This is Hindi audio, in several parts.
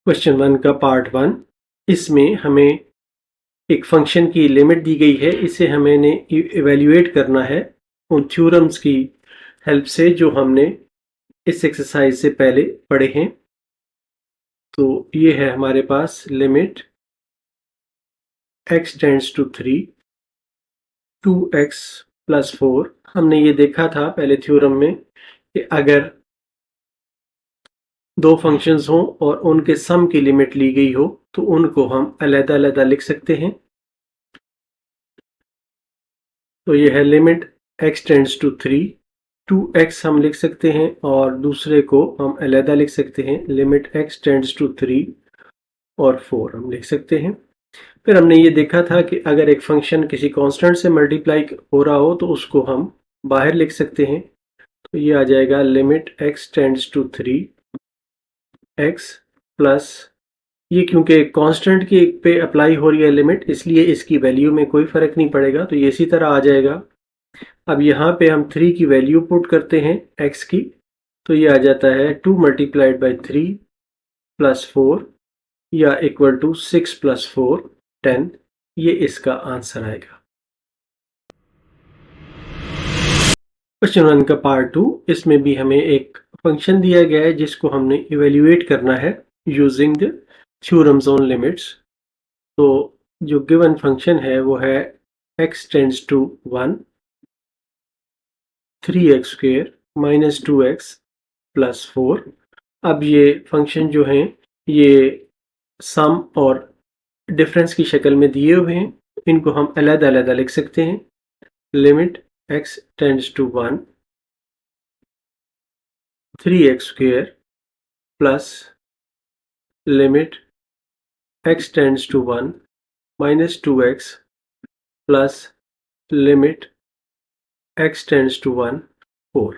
क्वेश्चन 1 का पार्ट 1। इसमें हमें एक फंक्शन की लिमिट दी गई है, इसे हमें इवेल्युएट करना है उन थ्योरम्स की हेल्प से जो हमने इस एक्सरसाइज से पहले पढ़े हैं। तो ये है हमारे पास limit x tends to 3 2x plus 4। हमने ये देखा था पहले थ्योरम में कि अगर दो फंक्शंस हों और उनके सम की लिमिट ली गई हो तो उनको हम अलग-अलग लिख सकते हैं। तो ये है limit x tends to 3 2x हम लिख सकते हैं और दूसरे को हम अलग लिख सकते हैं, लिमिट x टेंड्स टू 3 और 4 हम लिख सकते हैं। फिर हमने ये देखा था कि अगर एक फंक्शन किसी कांस्टेंट से मल्टीप्लाई हो रहा हो तो उसको हम बाहर लिख सकते हैं। तो ये आ जाएगा limit x tends to 3 x plus, ये क्योंकि कांस्टेंट की पे अप्लाई हो रही है लिमिट, इसलिए इसकी वैल्यू में कोई फर्क नहीं पड़ेगा, तो ये इसी तरह आ जाएगा। अब यहाँ पे हम 3 की वैल्यू पुट करते हैं x की, तो ये आ जाता है 2 मल्टीप्लाइड बाई 3 प्लस 4 या इक्वल टू 6 प्लस 4 10। ये इसका आंसर आएगा। क्वेश्चन 1 का पार्ट 2। इसमें भी हमें एक फंक्शन दिया गया है जिसको हमने इवेल्युएट करना है using the theorems on limits. तो जो गिवन फंक्शन है वो है x tends to 1 3x square minus 2x plus 4। अब ये फंक्शन जो हैं ये सम और डिफरेंस की शक्ल में दिए हुए हैं, इनको हम अलग-अलग लिख सकते हैं। Limit x tends to 1 3x square plus limit x tends to 1 minus 2x plus limit x tends to 1 4।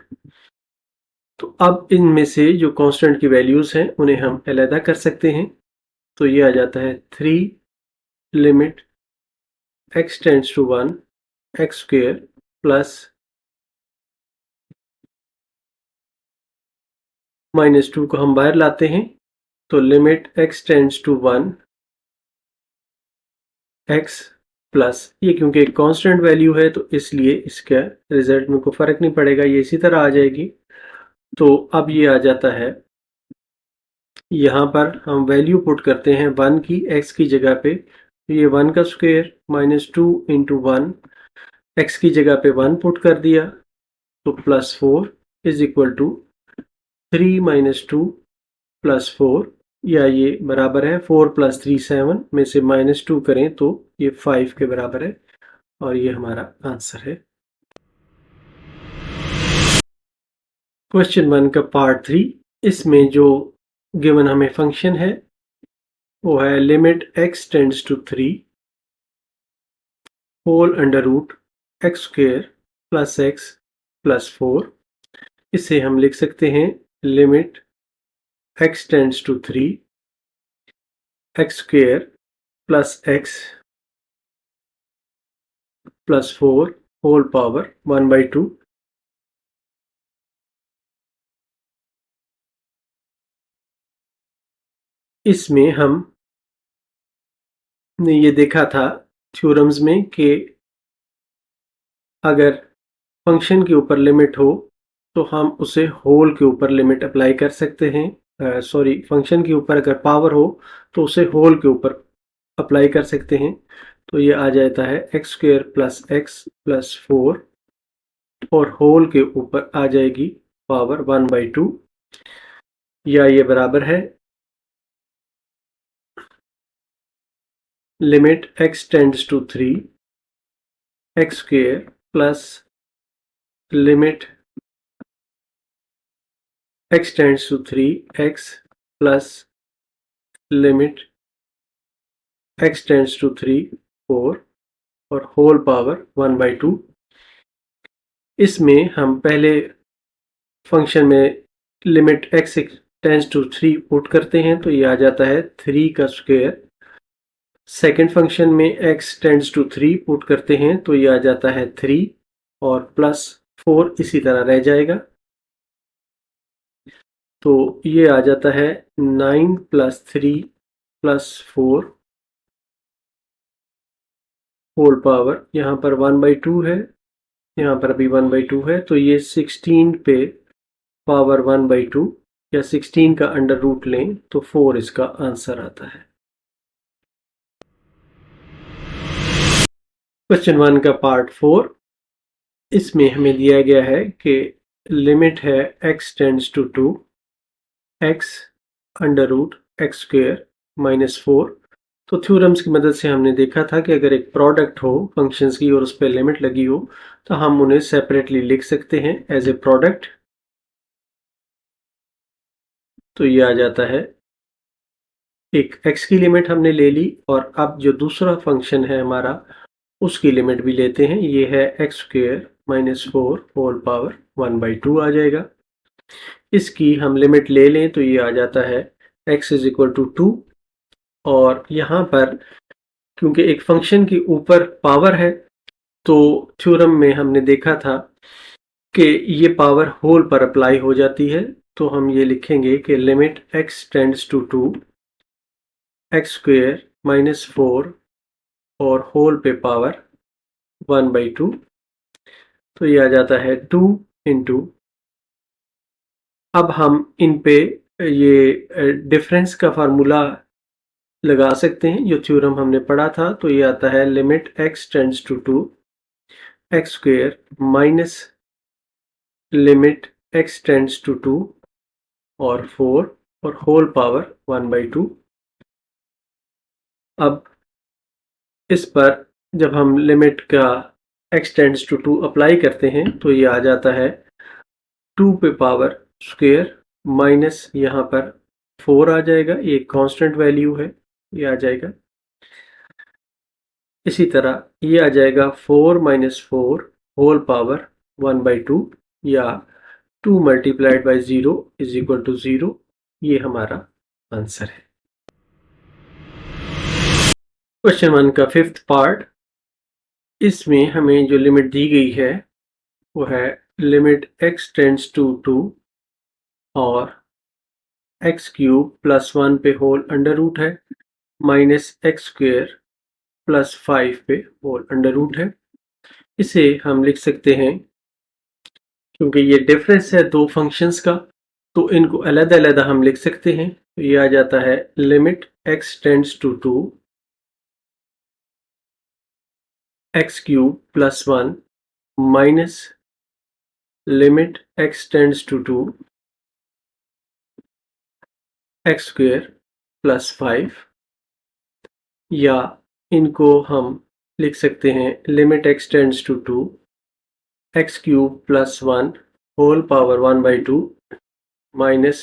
तो अब इनमें से जो कांस्टेंट की वैल्यूज हैं उन्हें हम अलग कर सकते हैं। तो ये आ जाता है 3 limit x tends to 1 x square plus minus 2 को हम बाहर लाते हैं, तो limit x tends to 1 x plus, ये क्योंकि एक कांस्टेंट वैल्यू है तो इसलिए इसका रिजल्ट में कोई फर्क नहीं पड़ेगा, ये इसी तरह आ जाएगी। तो अब ये आ जाता है, यहाँ पर हम वैल्यू पुट करते हैं 1 की x की जगह पे, तो ये 1 का स्क्वायर माइनस 2 इंटू 1, x की जगह पे 1 पुट कर दिया तो plus 4 is equal to 3 minus 2 plus 4, या ये बराबर है 4 प्लस 3 7 में से माइनस 2 करें तो ये 5 के बराबर है और ये हमारा आंसर है। क्वेश्चन 1 का पार्ट 3। इसमें जो गिवन हमें फंक्शन है वो है limit x tends to 3 whole under root x square plus x plus 4। इसे हम लिख सकते हैं limit x tends to 3 x square plus x plus 4 whole power 1/2। इसमें हम ने ये देखा था थ्योरम्स में कि अगर फंक्शन के ऊपर लिमिट हो तो हम उसे होल के ऊपर लिमिट अप्लाई कर सकते हैं। सॉरी, फंक्शन के ऊपर अगर पावर हो तो उसे होल के ऊपर अप्लाई कर सकते हैं। तो ये आ जाता है x square plus x plus 4 और होल के ऊपर आ जाएगी पावर 1/2, या ये बराबर है limit x tends to 3 x square plus limit x tends to 3 x plus limit x tends to 3 4 और होल पावर 1/2। इसमें हम पहले फंक्शन में limit x tends to 3 put करते हैं, तो ये आ जाता है 3 का स्क्वायर सेकेंड फंक्शन में x टेंड्स टू 3 पुट करते हैं तो ये आ जाता है 3 और प्लस 4 इसी तरह रह जाएगा। तो ये आ जाता है 9 प्लस 3 प्लस 4 होल पावर, यहाँ पर 1/2 है, यहाँ पर भी 1/2 है, तो ये 16 पे पावर 1/2 या 16 का अंडर रूट लें तो 4 इसका आंसर आता है। क्वेश्चन 1 का पार्ट 4, इसमें हमें दिया गया है कि लिमिट है x tends to 2 x under root x square minus 4। तो थ्योरम्स की मदद से हमने देखा था कि अगर एक प्रोडक्ट हो फंक्शंस की और उस पर लिमिट लगी हो तो हम उन्हें सेपरेटली लिख सकते हैं एज ए प्रोडक्ट। तो ये आ जाता है, एक x की लिमिट हमने ले ली और अब जो दूसरा फंक्शन है हमारा उसकी लिमिट भी लेते हैं, ये है x square minus 4 whole power 1/2 आ जाएगा। इसकी हम लिमिट ले लें तो ये आ जाता है x इज इक्वल टू 2 और यहाँ पर क्योंकि एक फंक्शन के ऊपर पावर है तो थ्योरम में हमने देखा था कि ये पावर होल पर अप्लाई हो जाती है। तो हम ये लिखेंगे कि limit x tends to 2 x square minus 4 और होल पे पावर 1/2। तो ये आ जाता है 2 इंटू, अब हम इन पे ये डिफरेंस का फार्मूला लगा सकते हैं जो थ्योरम हमने पढ़ा था। तो ये आता है limit x tends to 2 x square minus limit x tends to 2 और 4 और होल पावर 1/2। अब इस पर जब हम लिमिट का x टेंड्स टू 2 अप्लाई करते हैं तो ये आ जाता है 2 पे पावर स्क्वेयर माइनस यहाँ पर 4 आ जाएगा, ये कांस्टेंट वैल्यू है, ये आ जाएगा। इसी तरह ये आ जाएगा 4 माइनस 4 होल पावर 1/2 या 2 multiplied by 0 is equal to 0। ये हमारा आंसर है। क्वेश्चन 1 का 5th पार्ट, इसमें हमें जो लिमिट दी गई है वो है लिमिट x टेंड्स टू 2 और एक्स क्यूब प्लस 1 पे होल अंडर रूट है माइनस एक्स स्क्वेयर प्लस 5 पे होल अंडर रूट है। इसे हम लिख सकते हैं, क्योंकि ये डिफरेंस है दो फंक्शंस का तो इनको अलग-अलग हम लिख सकते हैं। तो ये आ जाता है limit x tends to 2 x cube plus 1 minus limit x tends to 2 x square plus 5, या इनको हम लिख सकते हैं limit x tends to 2 x cube plus 1 whole power 1/2 minus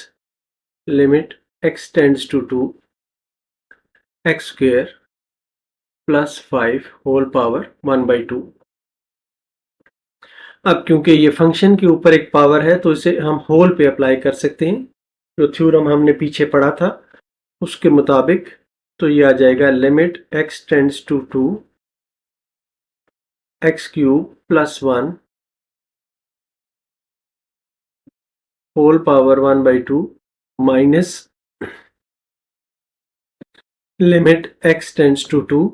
limit x tends to 2 x square plus 5 whole power 1/2। अब क्योंकि ये फंक्शन के ऊपर एक पावर है तो इसे हम होल पे अप्लाई कर सकते हैं, जो थ्योरम हमने पीछे पढ़ा था उसके मुताबिक। तो ये आ जाएगा limit x tends to 2 x cube plus 1 whole power 1/2 minus limit x tends to 2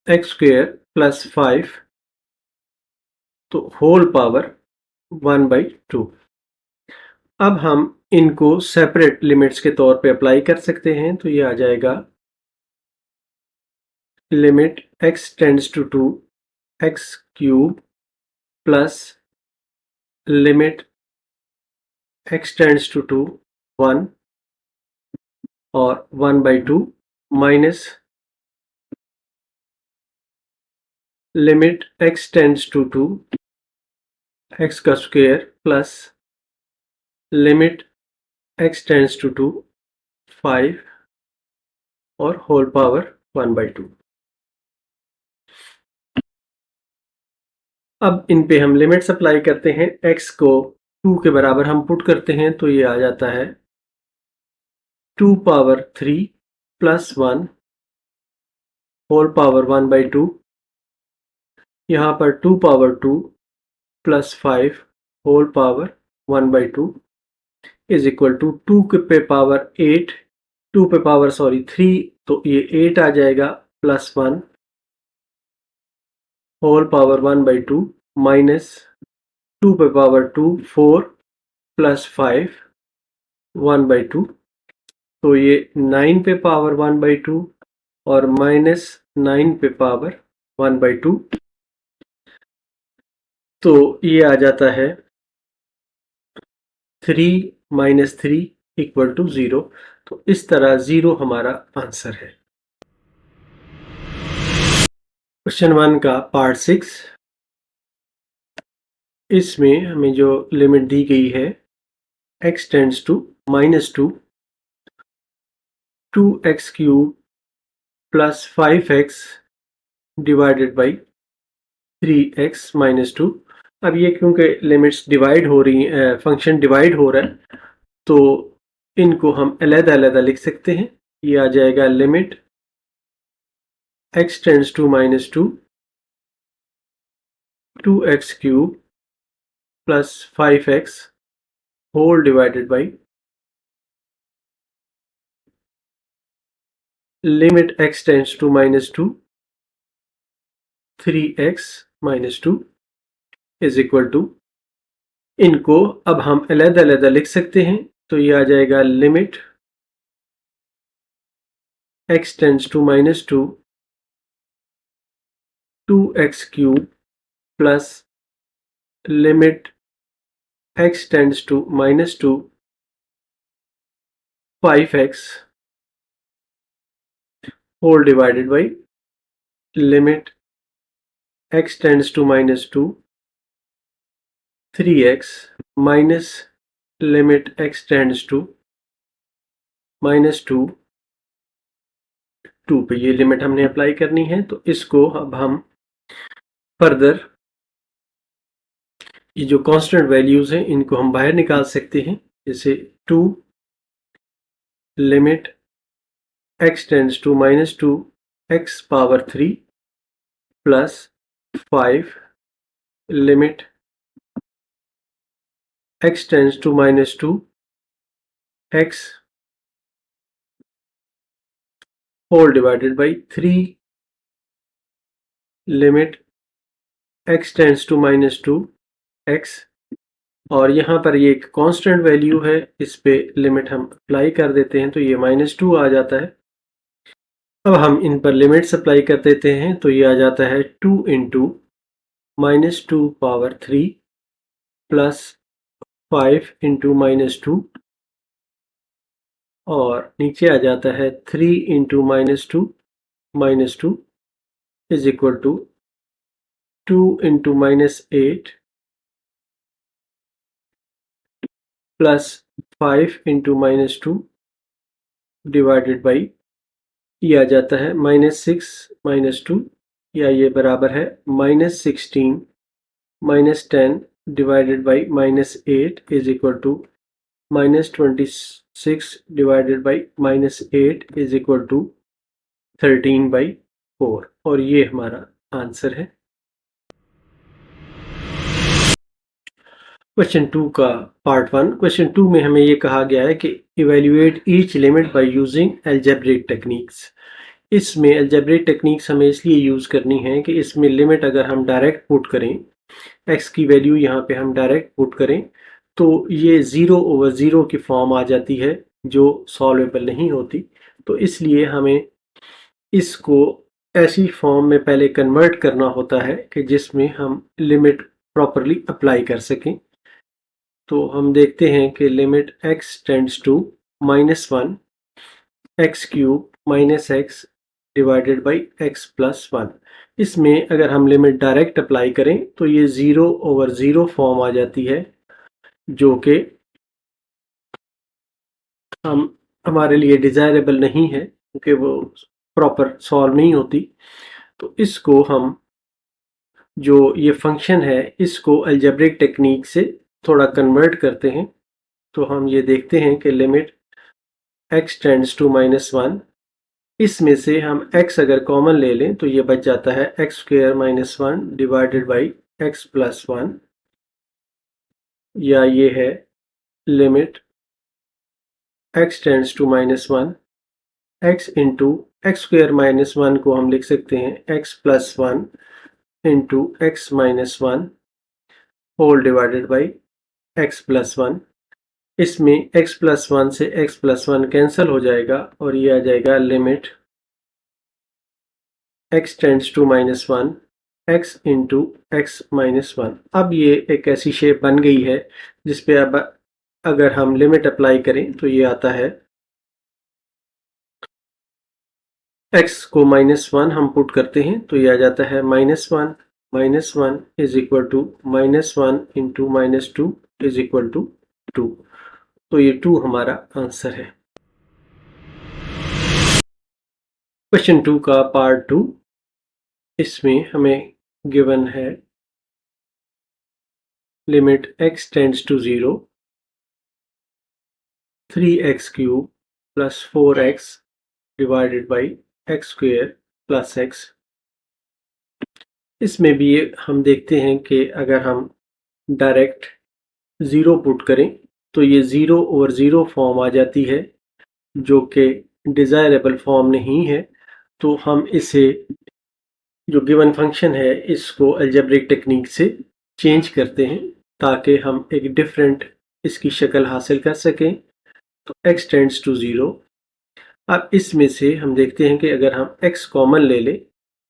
x square plus 5 तो होल पावर 1/2। अब हम इनको सेपरेट लिमिट्स के तौर पे अप्लाई कर सकते हैं। तो ये आ जाएगा limit x tends to 2 x cube plus limit x tends to 2 1 और 1/2 minus limit x tends to 2 X का square plus limit x tends to 2 5 और होल पावर 1/2। अब इन पे हम लिमिट्स अप्लाई करते हैं, x को 2 के बराबर हम पुट करते हैं तो ये आ जाता है 2 पावर 3 प्लस 1 होल पावर 1/2, यहाँ पर 2 power 2 plus 5 whole power 1/2 is equal to 2 पे पावर 8, 2 पे पावर 3, तो ये 8 आ जाएगा, प्लस 1 होल पावर 1/2 माइनस 2 पे पावर 2 4 प्लस 5 1/2, तो ये 9 पे पावर 1/2 और माइनस 9 पे पावर 1/2, तो ये आ जाता है 3 माइनस 3 इक्वल टू 0। तो इस तरह 0 हमारा आंसर है। क्वेश्चन 1 का पार्ट 6, इसमें हमें जो लिमिट दी गई है x tends to -2, 2x cube plus 5x divided by 3x -2। अब ये क्योंकि लिमिट्स डिवाइड हो रही हैं, फंक्शन डिवाइड हो रहा है, तो इनको हम अलग-अलग लिख सकते हैं। ये आ जाएगा limit x tends to -2, 2x cube plus 5x whole divided by limit x tends to -2, 3x -2 is equal to, इनको अब हम अलग-अलग लिख सकते हैं। तो ये आ जाएगा limit x tends to -2, 2x cube plus limit x tends to -2, 5x whole divided by limit x tends to -2, 3x minus limit x tends to -2, 2 पे ये लिमिट हमने अप्लाई करनी है। तो इसको अब हम फर्दर ये जो कांस्टेंट वैल्यूज हैं इनको हम बाहर निकाल सकते हैं। जैसे 2 limit x tends to -2 x power 3 plus 5 limit x tends to -2 x whole divided by 3 limit x tends to -2 x, और यहाँ पर ये एक कांस्टेंट वैल्यू है, इस पे लिमिट हम अप्लाई कर देते हैं तो ये -2 आ जाता है। अब हम इन पर लिमिट्स अप्लाई कर देते हैं तो ये आ जाता है 2 इंटू -2 पावर 3 प्लस 5 इंटू -2, और नीचे आ जाता है 3 into -2 is equal to 2 into -8 plus 5 into -2 divided by, ये आ जाता है -6 -2, या ये बराबर है -16 -10 divided by -8 is equal to -26 divided by -8 is equal to 13/4, और ये हमारा आंसर है। क्वेश्चन 2 का पार्ट 1, क्वेश्चन 2 में हमें ये कहा गया है कि evaluate each limit by using algebraic techniques. इसमें अलजेब्रिक टेक्निक्स हमें इसलिए यूज़ करनी है कि इसमें लिमिट अगर हम डायरेक्ट पुट करें, x की वैल्यू यहाँ पे हम डायरेक्ट पुट करें, तो ये 0/0 की फॉर्म आ जाती है जो सॉल्वेबल नहीं होती। तो इसलिए हमें इसको ऐसी फॉर्म में पहले कन्वर्ट करना होता है कि जिसमें हम लिमिट प्रॉपरली अप्लाई कर सकें। तो हम देखते हैं कि limit x tends to -1 x cube minus x divided by x plus 1, इसमें अगर हम लिमिट डायरेक्ट अप्लाई करें तो ये 0/0 फॉर्म आ जाती है, जो कि हमारे लिए डिज़ायरेबल नहीं है क्योंकि वो प्रॉपर सॉल्व नहीं होती। तो इसको हम, जो ये फंक्शन है, इसको अलजेब्रिक टेक्निक से थोड़ा कन्वर्ट करते हैं। तो हम ये देखते हैं कि लिमिट x टेंड्स टू -1 इसमें से हम x अगर कॉमन ले लें तो ये बच जाता है x square minus 1 divided by x plus 1, या ये है limit x tends to minus 1, x into x square minus 1 को हम लिख सकते हैं x plus 1 into x minus 1 whole divided by x plus 1। इसमें x प्लस 1 से x प्लस 1 कैंसिल हो जाएगा और ये आ जाएगा limit x tends to minus 1 x into x minus 1। अब ये एक ऐसी शेप बन गई है जिस पे अब अगर हम लिमिट अप्लाई करें तो ये आता है x को माइनस 1 हम पुट करते हैं तो ये आ जाता है minus one is equal to minus 1 into minus 2 is equal to 2। तो ये 2 हमारा आंसर है। क्वेश्चन 2 का पार्ट 2, इसमें हमें गिवन है limit x tends to 0 3x cube plus 4x divided by x square plus x। इसमें भी हम देखते हैं कि अगर हम डायरेक्ट 0 पुट करें तो ये 0 ओवर 0 फॉर्म आ जाती है जो कि डिज़ायरेबल फॉर्म नहीं है। तो हम इसे जो गिवन फंक्शन है इसको अलजेब्रिक टेक्निक से चेंज करते हैं ताकि हम एक डिफरेंट इसकी शक्ल हासिल कर सकें। तो x टेंड्स टू 0। अब इसमें से हम देखते हैं कि अगर हम x कॉमन ले लें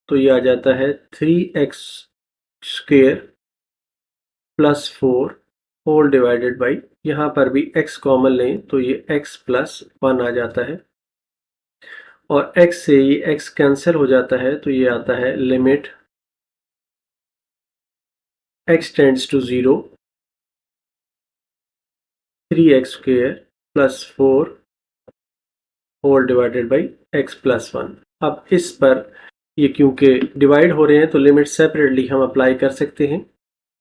तो ये आ जाता है 3x square plus 4 whole divided by, यहाँ पर भी x कॉमन लें तो ये x प्लस 1 आ जाता है और x से ये x कैंसिल हो जाता है तो ये आता है limit x tends to 0 3x square plus 4 whole divided by x plus 1। अब इस पर ये क्योंकि डिवाइड हो रहे हैं तो लिमिट सेपरेटली हम अप्लाई कर सकते हैं।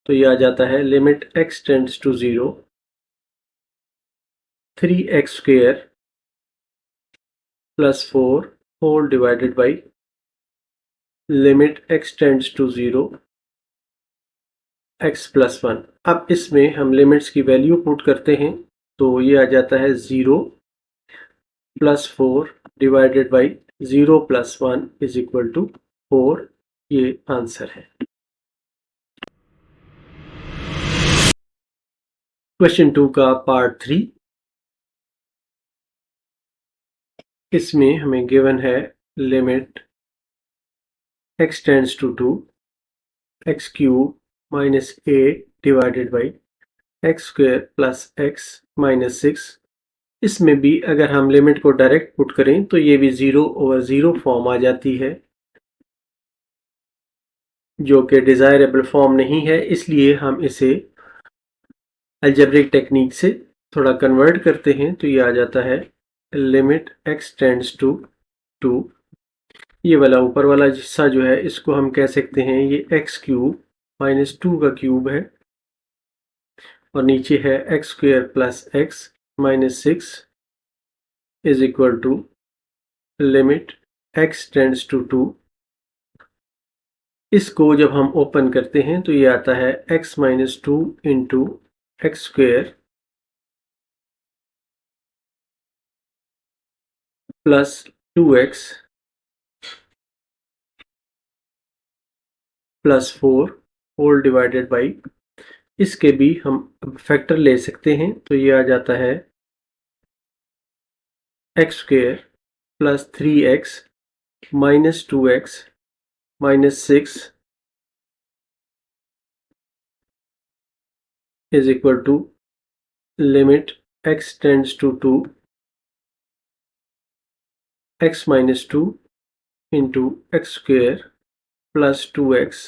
तो ये आ जाता है limit x tends to 0 3x square plus 4 whole divided by limit x tends to 0 x plus 1। अब इसमें हम लिमिट्स की वैल्यू पुट करते हैं तो ये आ जाता है 0 plus 4 divided by 0 plus 1 is equal to 4। ये आंसर है। क्वेश्चन 2 का पार्ट 3, इसमें हमें गिवन है limit x tends to 2 x cube minus 8 divided by x square plus x minus 6। इसमें भी अगर हम लिमिट को डायरेक्ट पुट करें तो ये भी 0 ओवर 0 फॉर्म आ जाती है जो कि डिज़ायरेबल फॉर्म नहीं है, इसलिए हम इसे अलजेब्रिक टेक्निक से थोड़ा कन्वर्ट करते हैं तो ये आ जाता है लिमिट x टेंड्स टू 2। ये वाला ऊपर वाला हिस्सा जो है इसको हम कह सकते हैं ये x क्यूब माइनस 2 का क्यूब है और नीचे है x square plus x minus 6 is equal to limit x tends to 2। इसको जब हम ओपन करते हैं तो ये आता है x minus 2 into x square plus 2x plus 4 whole divided by, इसके भी हम फैक्टर ले सकते हैं तो ये आ जाता है x square plus 3x minus 2x minus 6 is equal to limit x tends to 2 x minus 2 into x square plus 2x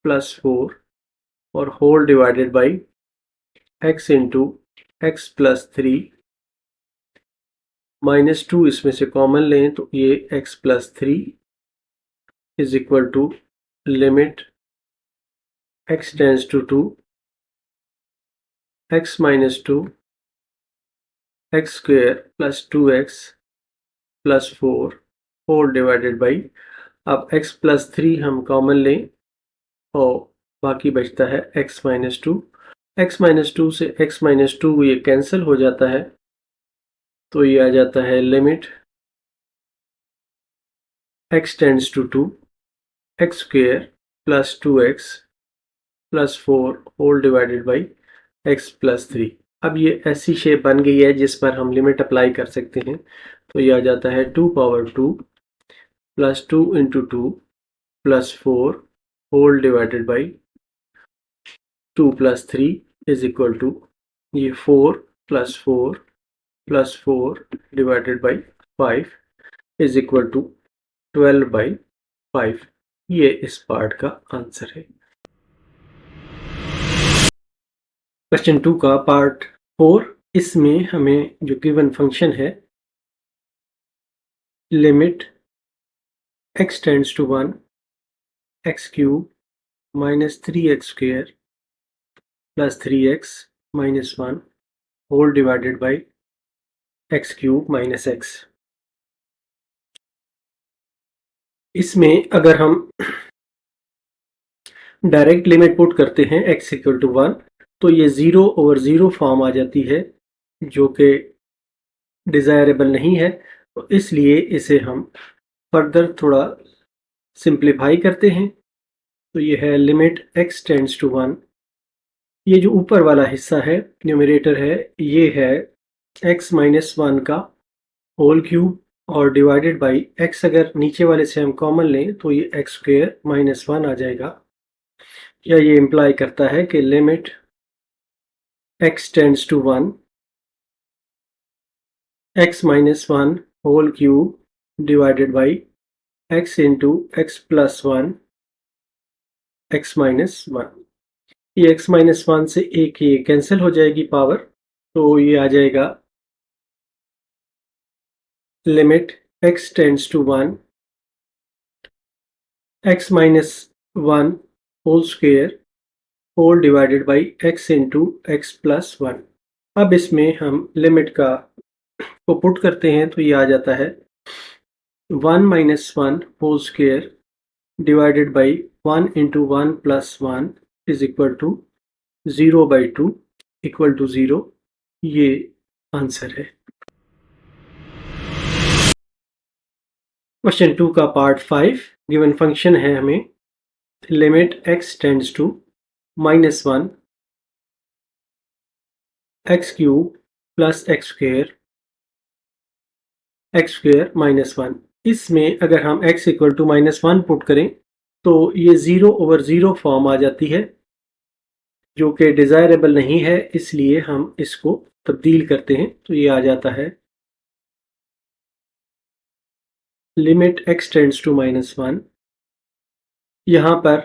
plus 4 और whole divided by x into x plus 3 minus 2 इसमें से कॉमन लें तो ये x plus 3 is equal to limit x tends to 2 x minus 2 x square plus 2x plus 4 whole divided by, अब x प्लस 3 हम कॉमन लें और बाकी बचता है x माइनस 2। x माइनस 2 से x माइनस 2 ये कैंसिल हो जाता है, तो ये आ जाता है limit x tends to 2 x square plus 2x plus 4 whole divided by x plus 3। अब ये ऐसी शेप बन गई है जिस पर हम लिमिट अप्लाई कर सकते हैं, तो ये आ जाता है 2 power 2 plus 2 into 2 plus 4 whole divided by 2 plus 3 is equal to ये 4 plus 4 plus 4 divided by 5 is equal to 12 by 5। ये इस पार्ट का आंसर है। क्वेश्चन 2 का पार्ट 4, इसमें हमें जो गिवन फंक्शन है limit x tends to 1 x cube minus 3x square plus 3x minus 1 whole divided by x cube minus x। इसमें अगर हम डायरेक्ट लिमिट पुट करते हैं x इक्वल टू 1, तो ये 0 ओवर 0 फॉर्म आ जाती है जो कि डिज़ायरेबल नहीं है, तो इसलिए इसे हम फर्दर थोड़ा सिंप्लीफाई करते हैं। तो ये है लिमिट x टेंड्स टू 1, ये जो ऊपर वाला हिस्सा है न्यूमरेटर है, ये है x माइनस 1 का होल क्यूब और डिवाइडेड बाई x, अगर नीचे वाले से हम कॉमन लें तो ये x स्क्वेयर माइनस 1 आ जाएगा, या ये इम्प्लाई करता है कि limit x tends to 1 x minus 1 whole cube divided by x into x plus 1 x minus 1। ये x माइनस 1 से एक ये कैंसिल हो जाएगी पावर, तो ये आ जाएगा limit x tends to 1 x minus 1 whole square whole divided by x into x plus 1। अब इसमें हम लिमिट को पुट करते हैं तो ये आ जाता है 1 minus 1 whole square divided by 1 into 1 plus 1 is equal to 0 by 2 equal to 0। ये आंसर है। क्वेश्चन 2 का पार्ट 5, गिवन फंक्शन है हमें limit x tends to minus 1 x cube plus x square minus 1। इसमें अगर हम x equal to minus 1 put करें तो ये 0 ओवर 0 फॉर्म आ जाती है जो कि डिज़ायरेबल नहीं है, इसलिए हम इसको तब्दील करते हैं, तो ये आ जाता है limit x tends to minus 1। यहाँ पर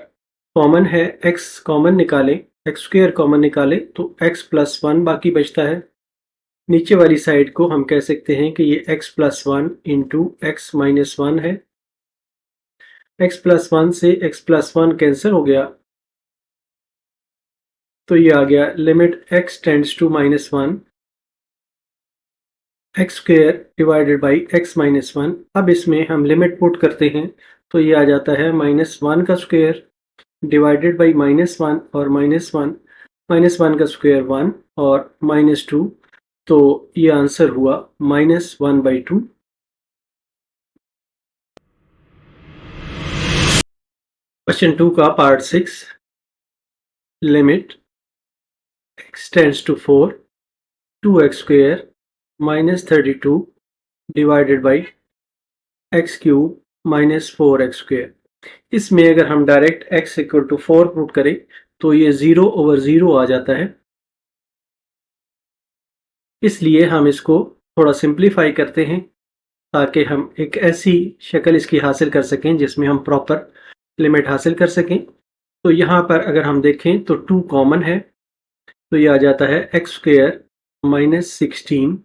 कॉमन है, x कॉमन निकालें, x स्क्वेयर कॉमन निकालें तो x प्लस 1 बाकी बचता है। नीचे वाली साइड को हम कह सकते हैं कि ये x plus 1 into x minus 1 है। x प्लस 1 से x प्लस 1 कैंसिल हो गया, तो ये आ गया limit x tends to minus 1 x square divided by x minus 1। अब इसमें हम लिमिट पुट करते हैं तो ये आ जाता है माइनस 1 का स्क्वेयर डिवाइडेड बाई माइनस 1 और माइनस 1, माइनस 1 का स्क्वेयर 1 और माइनस 2, तो ये आंसर हुआ माइनस 1 बाई 2। क्वेश्चन 2 का part 6, limit x tends to 4 2x square minus 32 divided by x cube minus 4x square. इसमें अगर हम direct x equal to 4 put करें तो ये 0 ओवर 0 आ जाता है, इसलिए हम इसको थोड़ा सिंप्लीफाई करते हैं ताकि हम एक ऐसी शक्ल इसकी हासिल कर सकें जिसमें हम प्रॉपर लिमिट हासिल कर सकें। तो यहाँ पर अगर हम देखें तो 2 कॉमन है, तो ये आ जाता है x square minus 16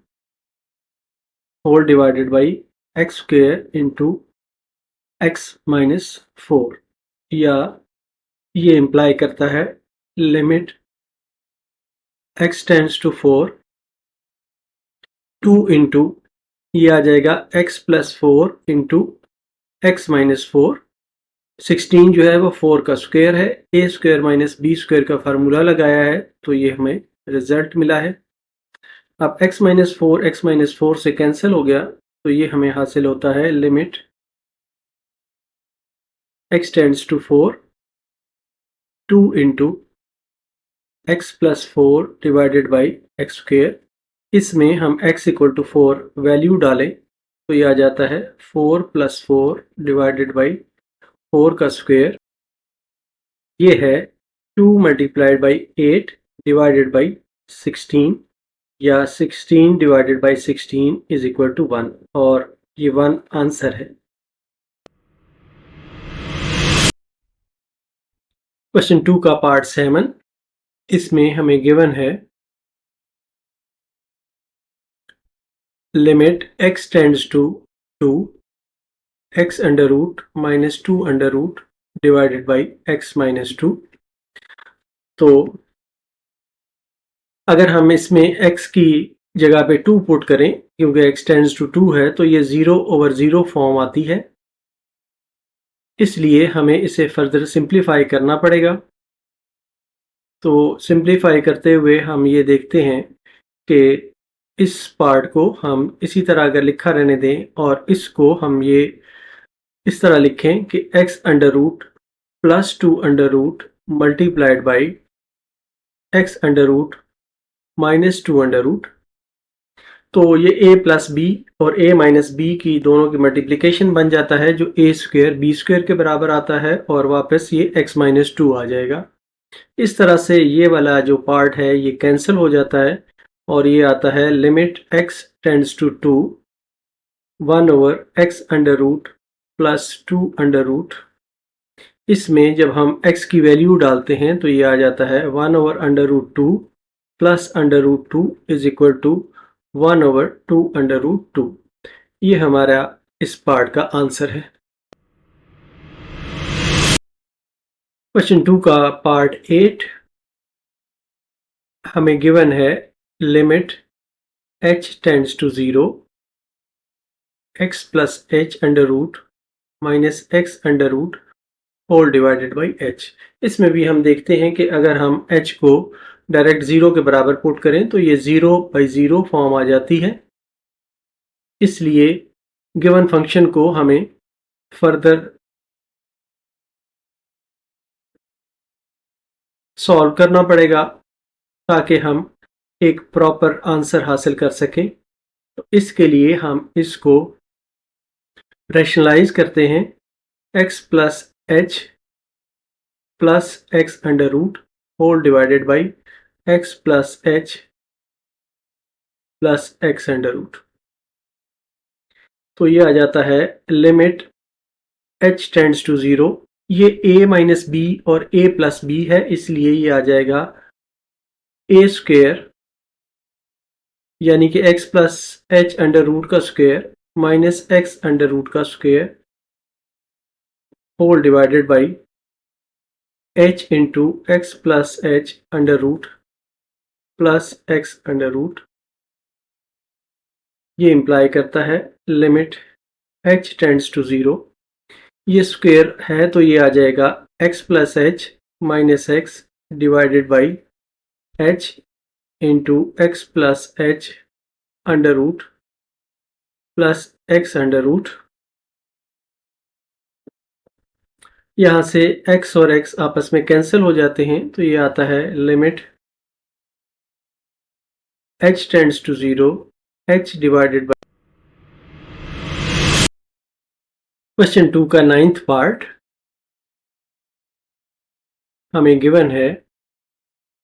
whole divided by x square into x minus 4, या ये इम्प्लाई करता है limit x tends to 4 2 into ये आ जाएगा x plus 4 into x minus 4, 16 जो है वो 4 का स्क्वायर है, a square minus b square का फार्मूला लगाया है तो ये हमें रिजल्ट मिला है। अब x माइनस 4 से कैंसिल हो गया तो ये हमें हासिल होता है limit x tends to 4 2 into x plus 4 divided by x square. इसमें हम x इक्वल टू 4 वैल्यू डालें तो ये आ जाता है 4 प्लस 4 डिवाइडेड बाई 4 का स्क्वायर। ये है 2 मल्टीप्लाइड बाई 8 डिवाइडेड बाई 16 या 16 divided by 16 is equal to 1 और ये 1 आंसर है। क्वेश्चन 2 का पार्ट 7, इसमें हमें गिवन है limit x tends to 2 x under root minus 2 under root divided by x minus 2। तो अगर हम इसमें x की जगह पे 2 पुट करें क्योंकि x टेंड्स टू 2 है तो ये 0/0 फॉर्म आती है, इसलिए हमें इसे फर्दर सिंप्लीफाई करना पड़ेगा। तो सिंप्लीफाई करते हुए हम ये देखते हैं कि इस पार्ट को हम इसी तरह अगर लिखा रहने दें और इसको हम ये इस तरह लिखें कि x under root plus 2 under root multiplied by x under root minus 2 under root. तो ये a प्लस बी और a माइनस बी की दोनों की मल्टीप्लिकेशन बन जाता है जो a स्क्वायर बी स्क्वायर के बराबर आता है और वापस ये x माइनस 2 आ जाएगा। इस तरह से ये वाला जो पार्ट है ये कैंसिल हो जाता है और ये आता है limit x tends to 2 1 over x under root plus 2 under root. इसमें जब हम x की वैल्यू डालते हैं तो ये आ जाता है 1 over under root 2 plus under root 2 is equal to 1 over 2 under root 2। ये हमारा इस पार्ट का आंसर है। क्वेश्चन 2 का पार्ट 8, हमें गिवन है limit h tends to 0 x plus h under root minus x under root whole divided by h। इसमें भी हम देखते हैं कि अगर हम h को डायरेक्ट 0 के बराबर पुट करें तो ये 0/0 फॉर्म आ जाती है, इसलिए गिवन फंक्शन को हमें फर्दर सॉल्व करना पड़ेगा ताकि हम एक प्रॉपर आंसर हासिल कर सकें। तो इसके लिए हम इसको रैशनलाइज करते हैं x plus h plus x under root whole divided by x plus h plus x under root. तो ये आ जाता है लिमिट h टेंड्स टू 0। ये a माइनस बी और a प्लस बी है, इसलिए ये आ जाएगा a स्क्वायर यानी कि x plus h under root का square minus x under root का square whole divided by h into x plus h under root plus x under root. ये इम्प्लाई करता है लिमिट h टेंड्स टू 0। ये स्क्वायर है तो ये आ जाएगा x plus h minus x divided by h into x plus h under root plus x under root. यहाँ से x और x आपस में कैंसिल हो जाते हैं तो ये आता है limit h tends to 0 h divided by. Question 2 का 9th पार्ट, हमें गिवन है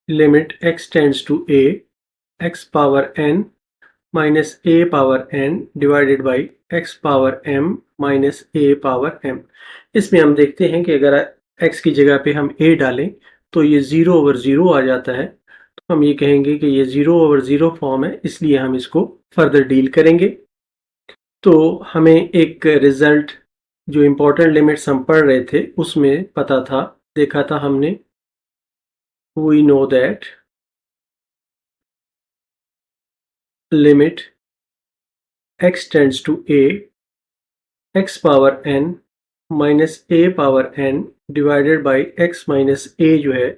limit x tends to a x power n minus a power n divided by x power m minus a power m। इसमें हम देखते हैं कि अगर x की जगह पे हम a डालें तो ये 0/0 आ जाता है, तो हम ये कहेंगे कि ये 0/0 फॉर्म है, इसलिए हम इसको फर्दर डील करेंगे। तो हमें एक रिजल्ट जो इम्पोर्टेंट लिमिट्स हम पढ़ रहे थे उसमें पता था, देखा था हमने, we know that limit x tends to a x power n minus A power N divided by X minus A जो है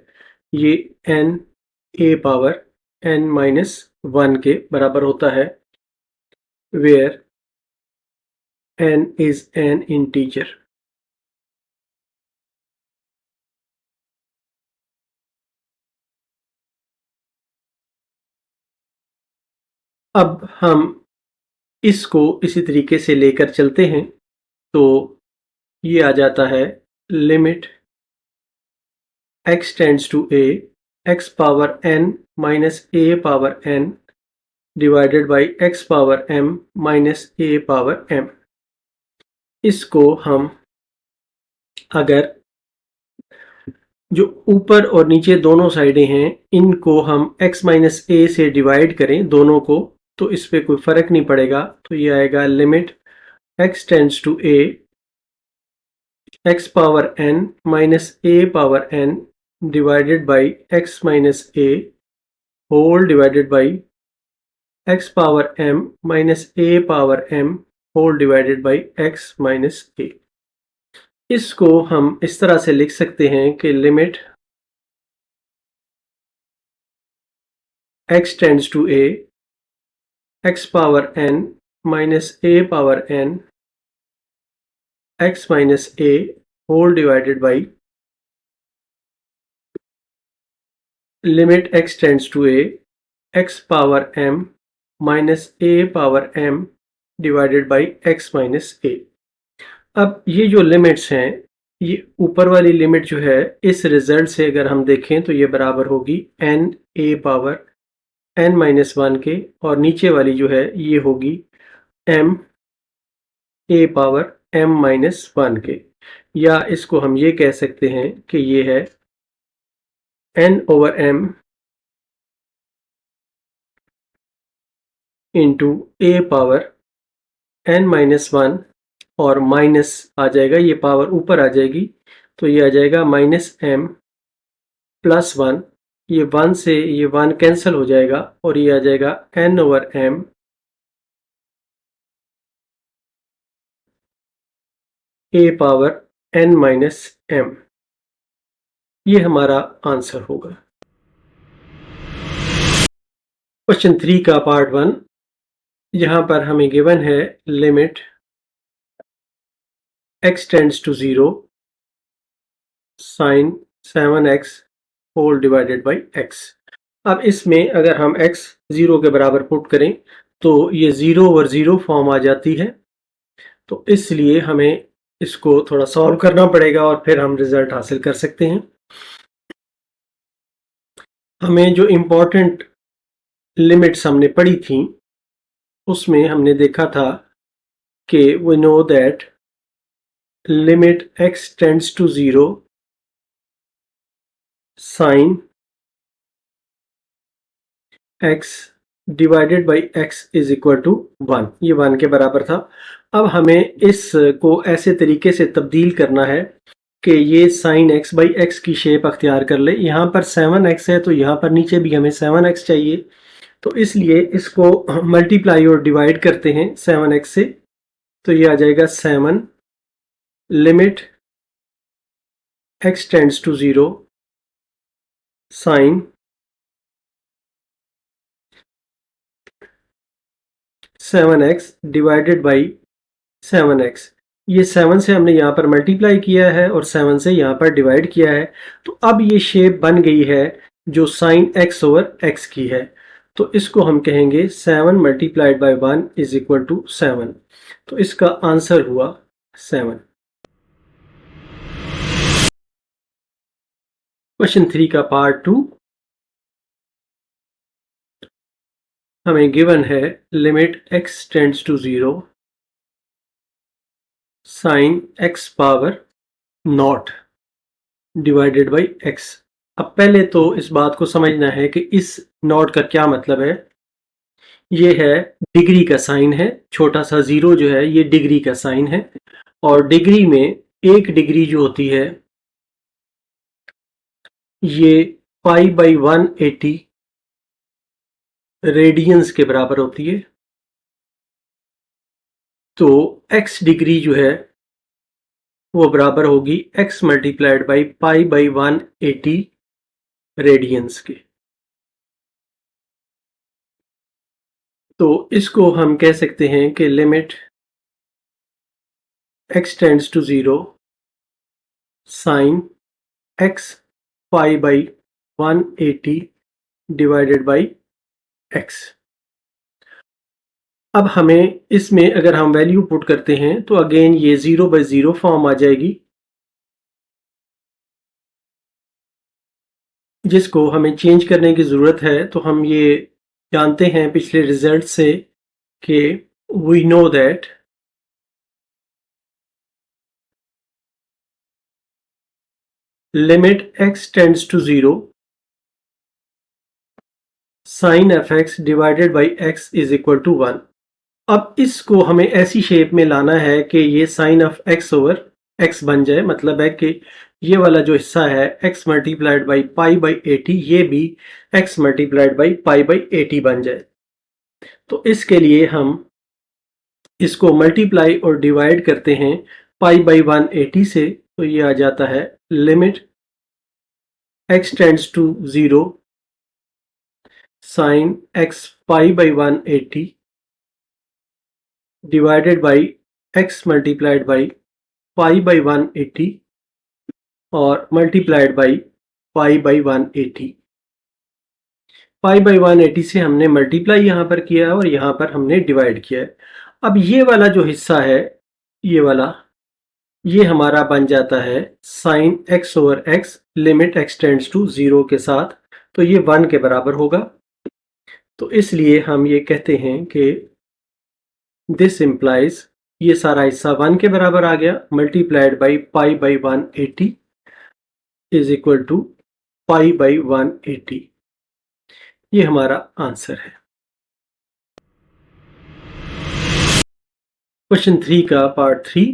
ये N A power N minus 1 के बराबर होता है, where N is an integer. अब हम इसको इसी तरीके से लेकर चलते हैं तो ये आ जाता है limit x tends to a x power n minus a power n divided by x power m minus a power m। इसको हम अगर जो ऊपर और नीचे दोनों साइडें हैं इनको हम x माइनस a से डिवाइड करें दोनों को, तो इस पे कोई फर्क नहीं पड़ेगा। तो ये आएगा limit x tends to a x power n minus a power n divided by x minus a whole divided by x power m minus a power m whole divided by x minus a। इसको हम इस तरह से लिख सकते हैं कि limit x tends to a x power n minus a power n x minus a whole divided by limit x tends to a x power m minus a power m divided by x minus a। अब ये जो लिमिट्स हैं ये ऊपर वाली लिमिट जो है इस रिजल्ट से अगर हम देखें तो ये बराबर होगी n a power n minus 1 के, और नीचे वाली जो है ये होगी m a power m minus 1 के, या इसको हम ये कह सकते हैं कि ये है n over m into a power n minus 1, और माइनस आ जाएगा, ये पावर ऊपर आ जाएगी तो ये आ जाएगा माइनस m प्लस 1, ये 1 से ये 1 कैंसिल हो जाएगा और ये आ जाएगा n over m a power n minus m। ये हमारा आंसर होगा। क्वेश्चन 3 का पार्ट 1, यहां पर हमें गिवन है limit x tends to 0 sine 7x whole divided by x। अब इसमें अगर हम x 0 के बराबर पुट करें तो ये 0 ओवर 0 फॉर्म आ जाती है, तो इसलिए हमें इसको थोड़ा सॉल्व करना पड़ेगा और फिर हम रिजल्ट हासिल कर सकते हैं। हमें जो इम्पोर्टेंट लिमिट्स हमने पढ़ी थी उसमें हमने देखा था कि we know that limit x tends to 0 sine x divided by x is equal to 1, ये 1 के बराबर था। अब हमें इसको ऐसे तरीके से तब्दील करना है कि ये साइन x बाई x की शेप अख्तियार कर ले। यहाँ पर 7x है तो यहाँ पर नीचे भी हमें 7x चाहिए, तो इसलिए इसको मल्टीप्लाई और डिवाइड करते हैं 7x से, तो ये आ जाएगा 7 limit x tends to 0 sine 7x divided by 7x। ये 7 से हमने यहाँ पर मल्टीप्लाई किया है और 7 से यहाँ पर डिवाइड किया है, तो अब ये शेप बन गई है जो साइन x ओवर x की है, तो इसको हम कहेंगे 7 multiplied by 1 is equal to 7, तो इसका आंसर हुआ 7। क्वेश्चन 3 का पार्ट 2, हमें गिवन है limit x tends to 0 sine x power nought divided by x। अब पहले तो इस बात को समझना है कि इस नॉट का क्या मतलब है। ये है डिग्री का साइन है, छोटा सा 0 जो है ये डिग्री का साइन है, और डिग्री में 1 डिग्री जो होती है ये पाई बाई 180 रेडियंस के बराबर होती है। तो x डिग्री जो है वो बराबर होगी x multiplied by pi by 180 radians के। तो इसको हम कह सकते हैं कि limit x tends to 0 sine x pi by 180 divided by x। अब हमें इसमें अगर हम वैल्यू पुट करते हैं तो अगेन ये 0 बाई 0 फॉर्म आ जाएगी, जिसको हमें चेंज करने की ज़रूरत है। तो हम ये जानते हैं पिछले रिजल्ट से कि we know that limit x tends to 0 sine of x divided by x is equal to 1। अब इसको हमें ऐसी शेप में लाना है कि ये sine of x over x बन जाए, मतलब है कि ये वाला जो हिस्सा है x multiplied by pi by 80 ये भी x multiplied by pi by 80 बन जाए। तो इसके लिए हम इसको मल्टीप्लाई और डिवाइड करते हैं पाई बाई 180 से, तो ये आ जाता है limit x tends to 0 sine x pi by 180 divided by x multiplied by pi by 180 और multiplied by pi by 180। Pi by 180 से हमने मल्टीप्लाई यहाँ पर किया है और यहाँ पर हमने डिवाइड किया है। अब ये वाला जो हिस्सा है, ये वाला, ये हमारा बन जाता है sine x over x limit x tends to 0 के साथ, तो ये 1 के बराबर होगा। तो इसलिए हम ये कहते हैं कि दिस इम्प्लाइज ये सारा हिस्सा 1 के बराबर आ गया, multiplied by pi by 180 is equal to pi by 180। ये हमारा आंसर है। क्वेश्चन 3 का पार्ट 3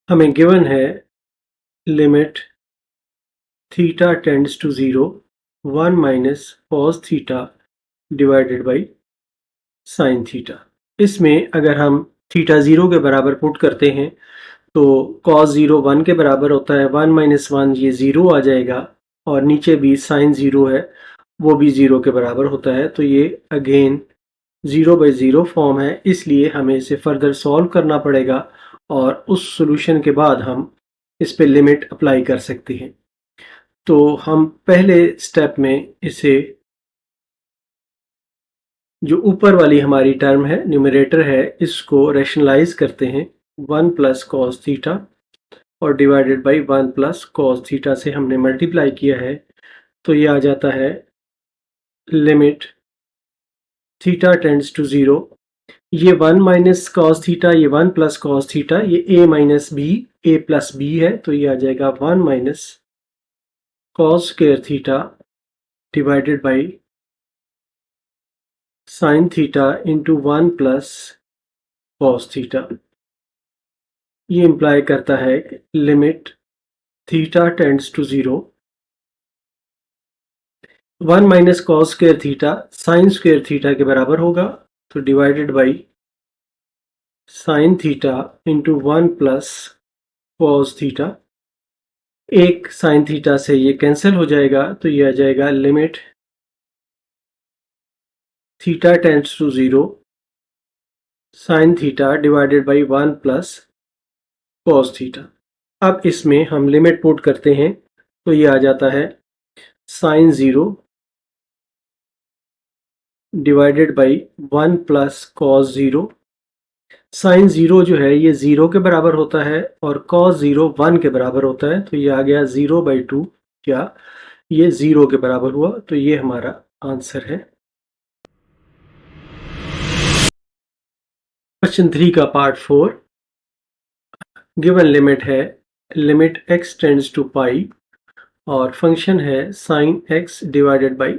हमें गिवन है limit theta tends to 0 1 minus cos theta divided by sine theta. इसमें अगर हम थीटा 0 के बराबर पुट करते हैं तो कॉस 0 1 के बराबर होता है, 1 माइनस 1 ये 0 आ जाएगा और नीचे भी साइन 0 है वो भी 0 के बराबर होता है। तो ये अगेन 0 बाई 0 फॉर्म है, इसलिए हमें इसे फर्दर सॉल्व करना पड़ेगा और उस सॉल्यूशन के बाद हम इस पे लिमिट अप्लाई कर सकते हैं। तो हम पहले स्टेप में इसे, जो ऊपर वाली हमारी टर्म है न्यूमरेटर है, इसको रैशनलाइज करते हैं 1 प्लस कॉस थीटा और divided by 1 plus cos theta से हमने मल्टीप्लाई किया है, तो ये आ जाता है लिमिट थीटा टेंड्स टू 0। ये 1 माइनस कॉस थीटा, ये 1 प्लस कॉस थीटा, ये a minus b, a plus b है, तो ये आ जाएगा 1 minus cos square theta divided by sine theta into 1 plus cos theta. ये इंप्लाई करता है limit theta tends to 0 1 minus cos square theta sine square theta के बराबर होगा, तो divided by sine theta into 1 plus cos theta. एक साइन थीटा से ये कैंसिल हो जाएगा, तो ये आ जाएगा limit theta tends to 0 sine theta divided by 1 plus cos theta. अब इसमें हम लिमिट पुट करते हैं तो ये आ जाता है sine 0 divided by 1 plus cos 0। Sine 0 जो है ये 0 के बराबर होता है और कॉस 0 1 के बराबर होता है, तो ये आ गया 0 बाई 2, या ये 0 के बराबर हुआ, तो ये हमारा आंसर है। क्वेश्चन 3 का पार्ट 4 गिवन लिमिट है limit x tends to pi और फंक्शन है sine x divided by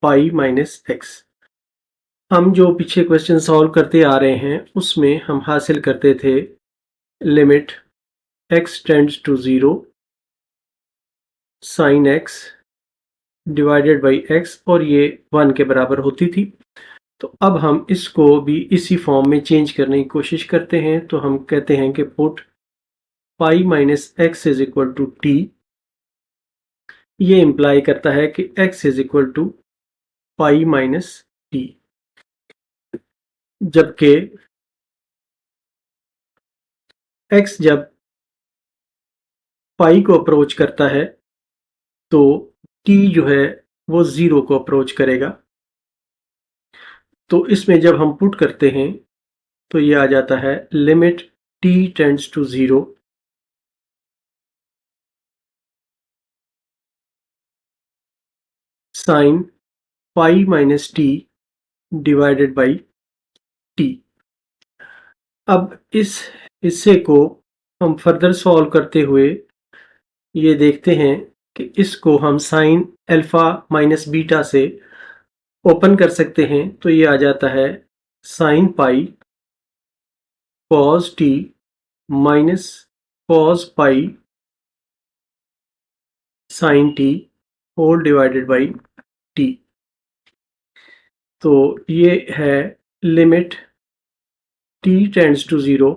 pi minus x। हम जो पीछे क्वेश्चन सॉल्व करते आ रहे हैं उसमें हम हासिल करते थे limit x tends to 0 sine x divided by x और ये 1 के बराबर होती थी। तो अब हम इसको भी इसी फॉर्म में चेंज करने की कोशिश करते हैं। तो हम कहते हैं कि put pi minus x is equal to t. ये इंप्लाई करता है कि x is equal to pi minus t, जबकि x जब पाई को अप्रोच करता है तो t जो है वो 0 को अप्रोच करेगा। तो इसमें जब हम पुट करते हैं तो ये आ जाता है limit t tends to 0 sine pi minus t divided by t. अब इस हिस्से को हम फर्दर सॉल्व करते हुए ये देखते हैं कि इसको हम साइन अल्फा माइनस बीटा से ओपन कर सकते हैं। तो ये आ जाता है sine pi cos t minus cos pi sine t whole divided by t. तो ये है limit t tends to 0।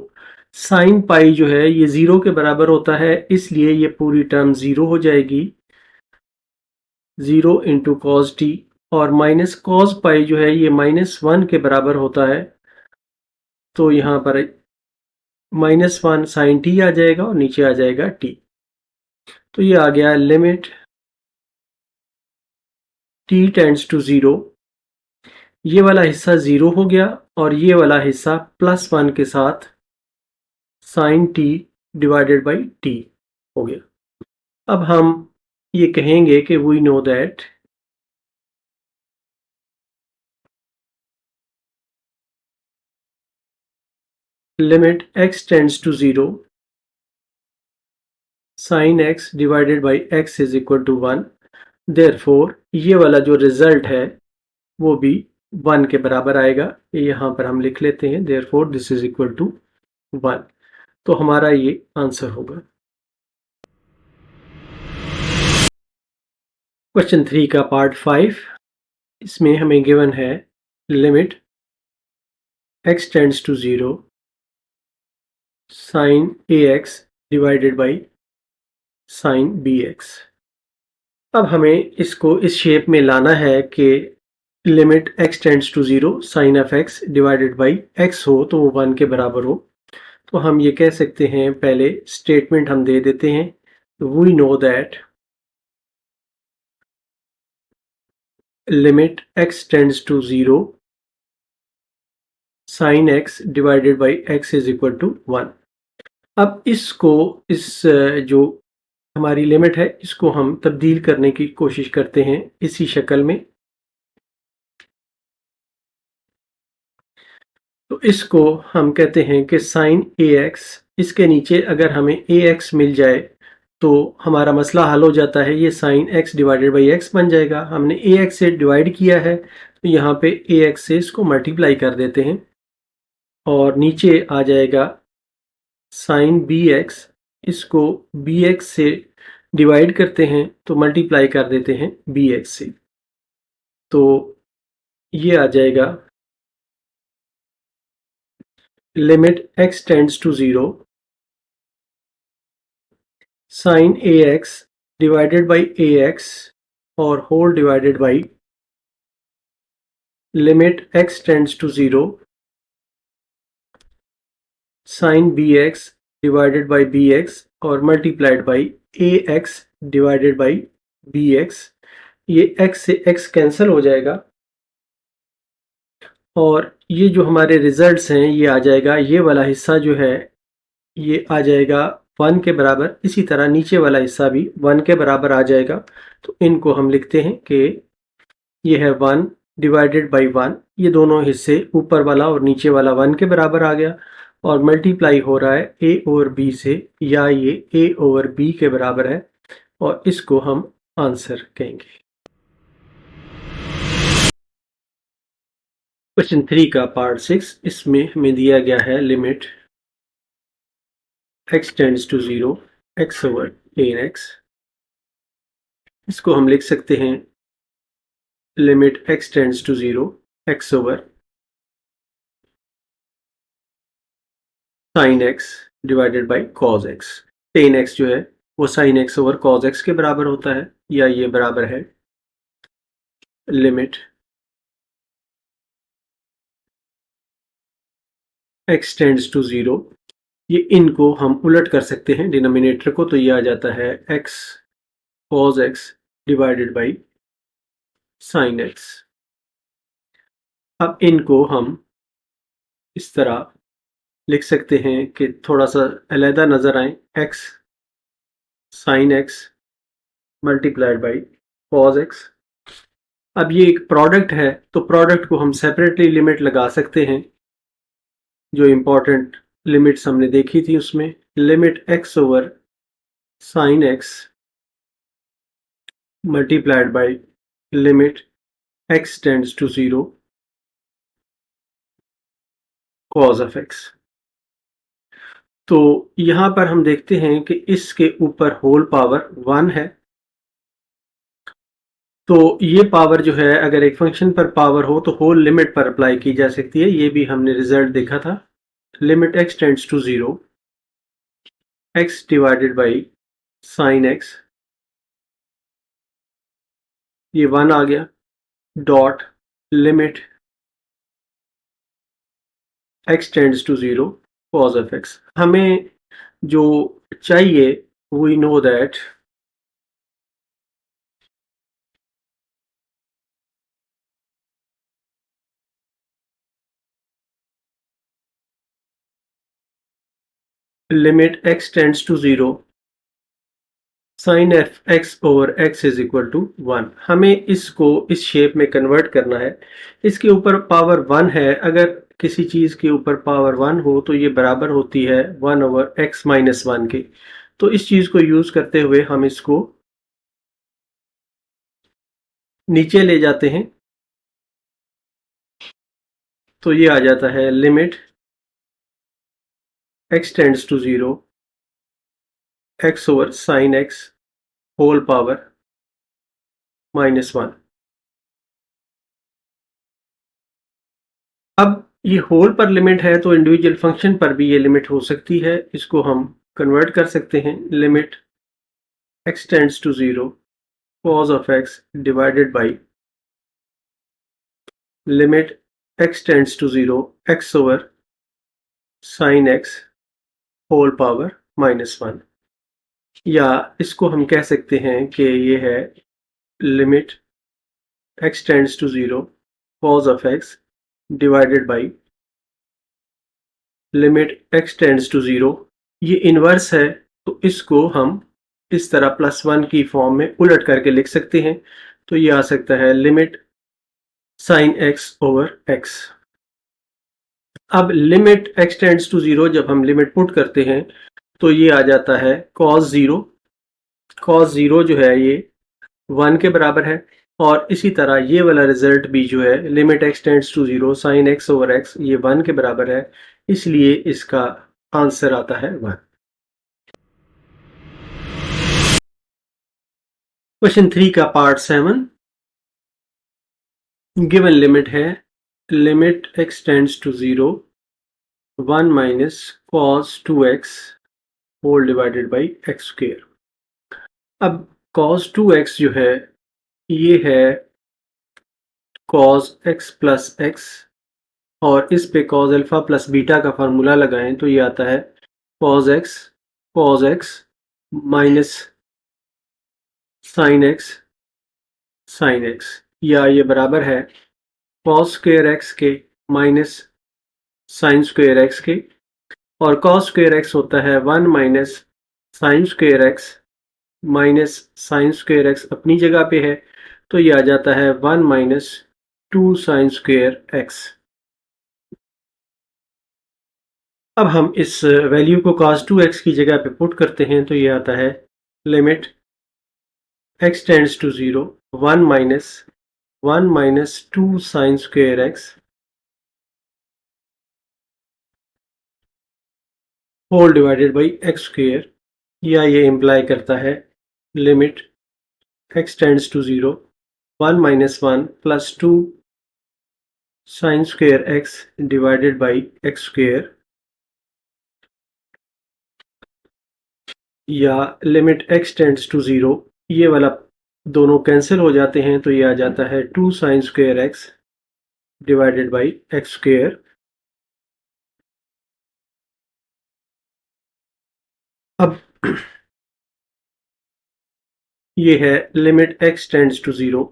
Sine pi जो है ये 0 के बराबर होता है, इसलिए ये पूरी टर्म 0 हो जाएगी, 0 इंटू कॉस टी। और माइनस कॉस पाई जो है ये -1 के बराबर होता है, तो यहाँ पर -1 साइन टी आ जाएगा और नीचे आ जाएगा टी। तो ये आ गया लिमिट t टेंड्स टू 0। ये वाला हिस्सा 0 हो गया और ये वाला हिस्सा +1 के साथ sine t divided by t हो गया। अब हम ये कहेंगे कि we know that limit x tends to 0 sine x divided by x is equal to 1। Therefore ये वाला जो रिजल्ट है वो भी 1 के बराबर आएगा। यहाँ पर हम लिख लेते हैं therefore this is equal to 1। तो हमारा ये आंसर होगा। क्वेश्चन 3 का पार्ट 5, इसमें हमें गिवन है limit x tends to 0 sine ax divided by sine bx। अब हमें इसको इस शेप में लाना है कि limit x tends to 0 sine of x divided by x हो तो वो 1 के बराबर हो। तो हम ये कह सकते हैं, पहले स्टेटमेंट हम दे देते हैं, we know that limit x tends to 0 sine x divided by x is equal to 1। अब इसको जो हमारी लिमिट है इसको हम तब्दील करने की कोशिश करते हैं इसी शक्ल में। तो इसको हम कहते हैं कि साइन ax, इसके नीचे अगर हमें ax मिल जाए तो हमारा मसला हल हो जाता है। ये sine x divided by x बन जाएगा। हमने ax से डिवाइड किया है तो यहाँ पे ax से इसको मल्टीप्लाई कर देते हैं और नीचे आ जाएगा साइन bx, इसको bx से डिवाइड करते हैं तो मल्टीप्लाई कर देते हैं bx से। तो ये आ जाएगा limit x tends to 0 sine ax divided by ax और whole divided by limit x tends to 0 sine bx divided by bx और multiplied by ax divided by bx। ये x से x कैंसिल हो जाएगा और ये जो हमारे रिजल्ट्स हैं ये आ जाएगा, ये वाला हिस्सा जो है ये आ जाएगा 1 के बराबर। इसी तरह नीचे वाला हिस्सा भी 1 के बराबर आ जाएगा। तो इनको हम लिखते हैं कि ये है 1 डिवाइडेड बाई 1। ये दोनों हिस्से ऊपर वाला और नीचे वाला 1 के बराबर आ गया और मल्टीप्लाई हो रहा है a ओवर b से, या ये a ओवर b के बराबर है और इसको हम आंसर कहेंगे। क्वेश्चन 3 का पार्ट 6, इसमें हमें दिया गया है limit x tends to 0 x over tan x। इसको हम लिख सकते हैं limit x tends to 0 x over sine x divided by cos x. Tan x जो है वो sine x over cos x के बराबर होता है, या ये बराबर है limit x tends to zero. ये इनको हम उलट कर सकते हैं डिनोमिनेटर को, तो ये आ जाता है x cos x divided by sine x. अब इनको हम इस तरह लिख सकते हैं कि थोड़ा सा अलहदा नजर आए, x sign x multiplied by cos x. अब ये एक प्रोडक्ट है तो प्रोडक्ट को हम सेपरेटली लिमिट लगा सकते हैं, जो इंपॉर्टेंट लिमिट्स हमने देखी थी उसमें limit x over sine x multiplied by limit x tends to zero cos of x. तो यहां पर हम देखते हैं कि इसके ऊपर होल पावर 1 है, तो ये पावर जो है अगर एक फंक्शन पर पावर हो तो होल लिमिट पर अप्लाई की जा सकती है। ये भी हमने रिजल्ट देखा था, limit x tends to zero x divided by sine x, ये 1 आ गया, dot limit x tends to zero cos of x. हमें जो चाहिए we know that limit x tends to zero sine of x over x is equal to 1। हमें इसको इस शेप में कन्वर्ट करना है। इसके ऊपर पावर 1 है, अगर किसी चीज के ऊपर पावर 1 हो तो ये बराबर होती है 1 ओवर एक्स माइनस 1 के। तो इस चीज को यूज करते हुए हम इसको नीचे ले जाते हैं, तो ये आ जाता है limit x tends to zero x over sine x whole power minus 1। अब ये होल पर लिमिट है तो इंडिविजुअल फंक्शन पर भी ये लिमिट हो सकती है। इसको हम कन्वर्ट कर सकते हैं, limit x tends to zero cos of x divided by limit x tends to 0 x over sin x whole power minus 1। या इसको हम कह सकते हैं कि ये है limit x tends to 0 cos of x divided by limit x tends to 0। ये इनवर्स है तो इसको हम इस तरह प्लस 1 की फॉर्म में उलट करके लिख सकते हैं, तो ये आ सकता है limit sine x over x। अब लिमिट x टेंड्स टू 0 जब हम लिमिट पुट करते हैं तो ये आ जाता है cos 0। cos 0 जो है ये 1 के बराबर है, और इसी तरह ये वाला रिजल्ट भी जो है limit x tends to 0 sine x over x ये 1 के बराबर है, इसलिए इसका आंसर आता है 1। क्वेश्चन 3 का पार्ट 7, गिवन लिमिट है limit x tends to 0 1 minus cos 2x whole divided by x square. अब cos 2x जो है ये है cos x प्लस x, और इस पे cos अल्फा प्लस बीटा का फार्मूला लगाएं तो ये आता है cos x minus sin x, या ये बराबर है cos स्क्वेयर x के माइनस sin स्क्वेयर x के, और cos स्क्वेयर x होता है 1 minus sin square x minus sin square x अपनी जगह पे है, तो ये आ जाता है 1 माइनस 2 sin स्क्वेयर x। अब हम इस वैल्यू को cos 2x की जगह पे पुट करते हैं तो ये आता है limit x tends to 0 1 minus 2 sin square x whole divided by x square, या ये इम्प्लाई करता है limit x tends to 0 1 minus 1 plus 2 sin square x divided by x square या लिमिट x टेंड्स टू 0, ये वाला दोनों कैंसिल हो जाते हैं, तो ये आ जाता है 2 sin square x divided by x square. अब ये है लिमिट x टेंड्स टू 0।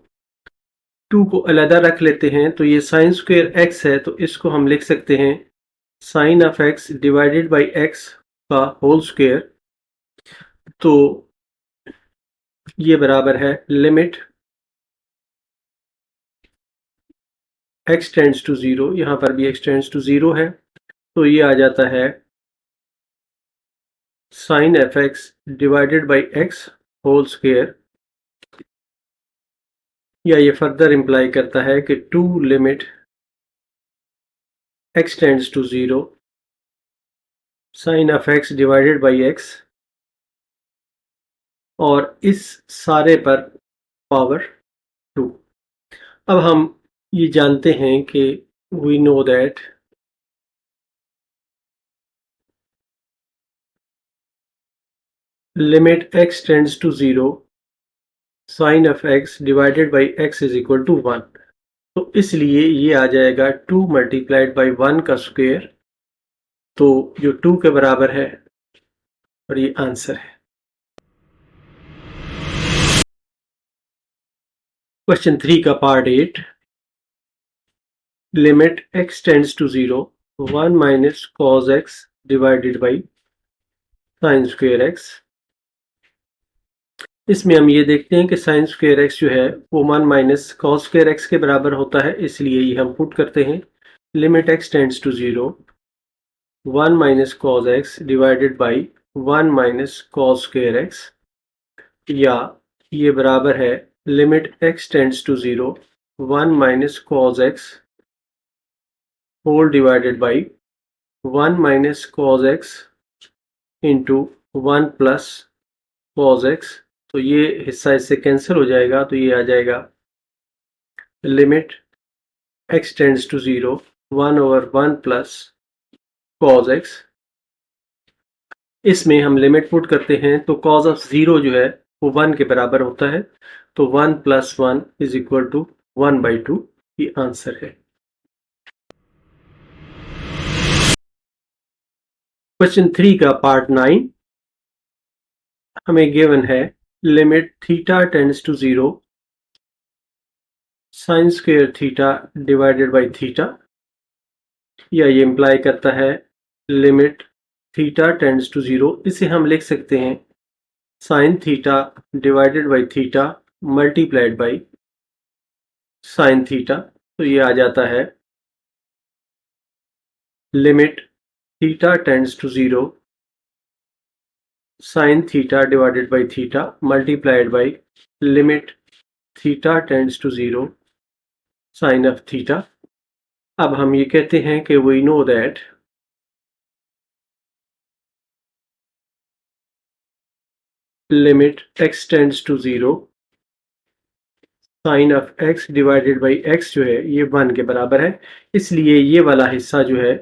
2 को अलहदा रख लेते हैं, तो ये साइन स्क्वायर x है, तो इसको हम लिख सकते हैं sine of x divided by x का होल स्क्वायर। तो ये बराबर है लिमिट x टेंड्स टू 0, यहाँ पर भी x टेंड्स टू 0 है, तो ये आ जाता है sine of x divided by x whole square. या ये फर्दर इंप्लाई करता है कि 2 limit x tends to 0 sine of x divided by x, और इस सारे पर पावर 2। अब हम ये जानते हैं कि we know that limit x tends to 0 sine of x divided by x is equal to 1। तो इसलिए ये आ जाएगा 2 मल्टीप्लाइड बाई 1 का स्क्वायर, तो जो 2 के बराबर है, और ये आंसर है। क्वेश्चन 3 का part 8, limit x tends to 0 1 minus cos x divided by sine square x। इसमें हम ये देखते हैं कि साइन स्क्वायर x जो है वो 1 माइनस कॉस स्क्वायर x के बराबर होता है, इसलिए ये हम पुट करते हैं limit x tends to 0 1 minus cos x divided by 1 minus cos square x, या ये बराबर है limit x tends to 0 1 minus cos x whole divided by 1 minus cos x into 1 plus cos x। तो ये हिस्सा इससे कैंसिल हो जाएगा, तो ये आ जाएगा limit x tends to 0 1 over 1 plus cos x। इसमें हम लिमिट पुट करते हैं, तो कॉस ऑफ 0 जो है वो 1 के बराबर होता है, तो 1 प्लस 1 इज इक्वल टू 1/2, ये आंसर है। क्वेश्चन 3 का पार्ट 9, हमें गिवन है limit theta tends to 0 sine square theta divided by theta, या ये इंप्लाई करता है लिमिट थीटा टेंड्स टू 0, इसे हम लिख सकते हैं sine theta divided by theta multiplied by sine theta. तो ये आ जाता है limit theta tends to 0 sine theta divided by theta multiplied by limit theta tends to 0 sine of theta. अब हम ये कहते हैं कि we know that limit x tends to 0 sine of x divided by x जो है ये 1 के बराबर है, इसलिए ये वाला हिस्सा जो है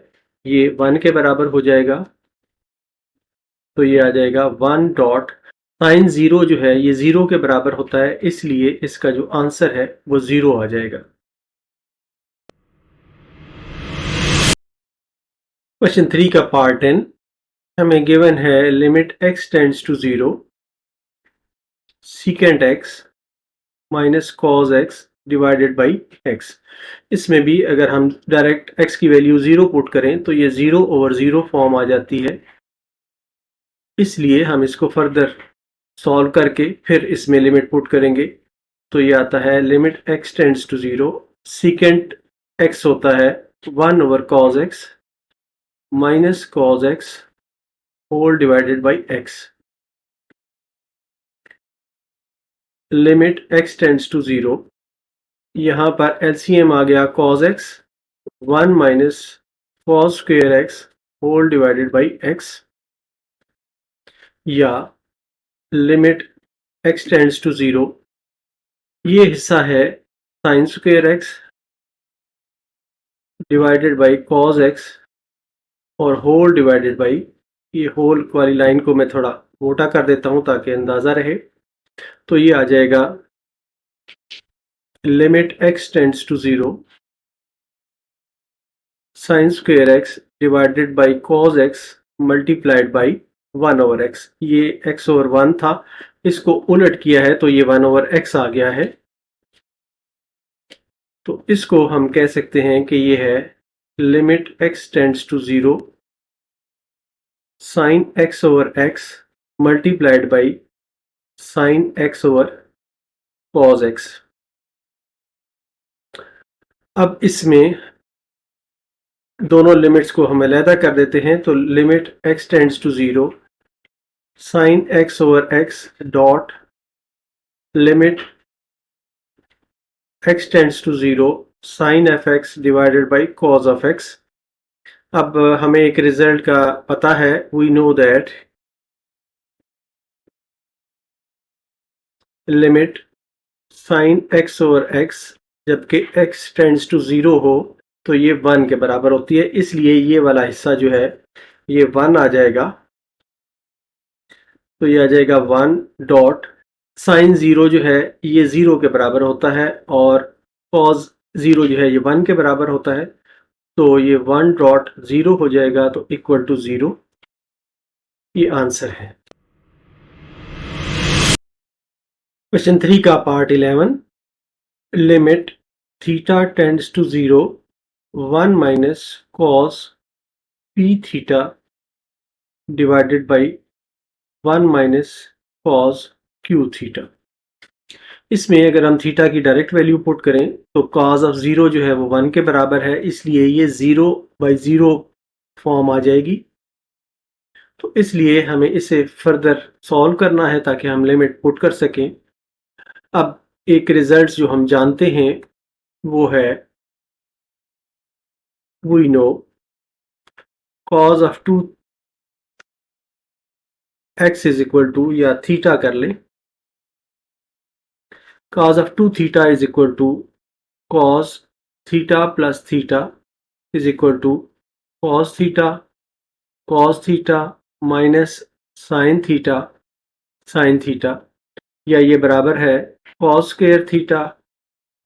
ये 1 के बराबर हो जाएगा। तो ये आ जाएगा 1 डॉट साइन 0 जो है ये 0 के बराबर होता है, इसलिए इसका जो आंसर है वो 0 आ जाएगा। क्वेश्चन 3 का पार्ट 10, हमें गिवन है limit x tends to 0 secant x minus cos x divided by x। इसमें भी अगर हम डायरेक्ट x की वैल्यू 0 पुट करें तो ये 0 ओवर 0 फॉर्म आ जाती है, इसलिए हम इसको फर्दर सॉल्व करके फिर इसमें लिमिट पुट करेंगे। तो ये आता है limit x tends to 0 secant x होता है 1 over cos x minus cos x whole divided by x। Limit x tends to 0, यहाँ पर एलसीएम आ गया cos x 1 minus cos square x whole divided by x, या लिमिट x टेंड्स टू 0, ये हिस्सा है sine square x divided by cos x और होल डिवाइडेड बाई, ये होल वाली लाइन को मैं थोड़ा मोटा कर देता हूँ ताकि अंदाज़ा रहे। तो ये आ जाएगा limit x tends to 0 sine square x divided by cos x multiplied by 1/x। ये x/1 था, इसको उलट किया है तो ये 1/x आ गया है। तो इसको हम कह सकते हैं कि ये है limit x tends to 0 sine x/x multiplied by sine x/cos x। अब इसमें दोनों लिमिट्स को हम अलहदा कर देते हैं। तो limit x tends to 0 sine x/x dot limit x tends to 0 sine fx divided by cos of x। अब हमें एक रिजल्ट का पता है, we know that limit sine x/x जबकि x टेंड्स टू 0 हो तो ये 1 के बराबर होती है, इसलिए ये वाला हिस्सा जो है ये 1 आ जाएगा। तो ये आ जाएगा 1 डॉट साइन 0 जो है ये 0 के बराबर होता है और कॉस 0 जो है ये 1 के बराबर होता है। तो ये 1 डॉट 0 हो जाएगा तो इक्वल टू 0, ये आंसर है। क्वेश्चन 3 का part 11 limit theta tends to 0 1 minus cos p theta divided by 1 minus cos q theta. इसमें अगर हम थीटा की डायरेक्ट वैल्यू पुट करें तो कॉस ऑफ 0 जो है वो 1 के बराबर है, इसलिए ये 0/0 फॉर्म आ जाएगी। तो इसलिए हमें इसे फर्दर सॉल्व करना है ताकि हम लिमिट पुट कर सकें। अब एक रिजल्ट जो हम जानते हैं वो है we know cos of 2x is equal to, या थीटा कर लें, cos of 2 theta is equal to cos theta plus theta is equal to cos theta minus sin theta, या ये बराबर है cos square theta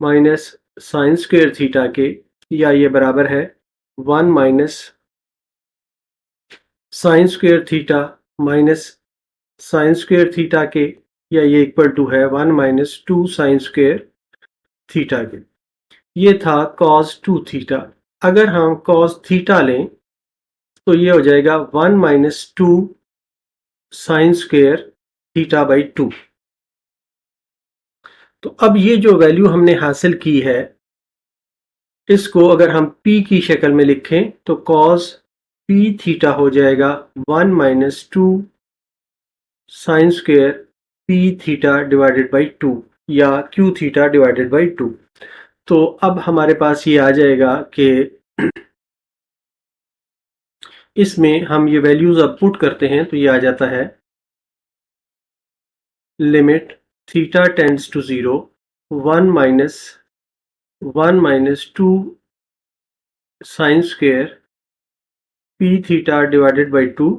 minus sign square theta के, या ये बराबर है 1 minus sign square theta minus sign square theta के, या ये इक्वल टू है 1 माइनस 2 साइन स्क्वायर थीटा के। ये था cos 2 थीटा। अगर हम cos थीटा लें तो ये हो जाएगा 1 minus 2 sine square theta by 2। तो अब ये जो वैल्यू हमने हासिल की है इसको अगर हम p की शक्ल में लिखें तो cos p थीटा हो जाएगा 1 minus 2 sine square p theta divided by 2, या q थीटा डिवाइडेड बाई 2। तो अब हमारे पास ये आ जाएगा कि इसमें हम ये वैल्यूज अब पुट करते हैं तो ये आ जाता है limit theta tends to 0 1 minus 2 sine square p theta divided by 2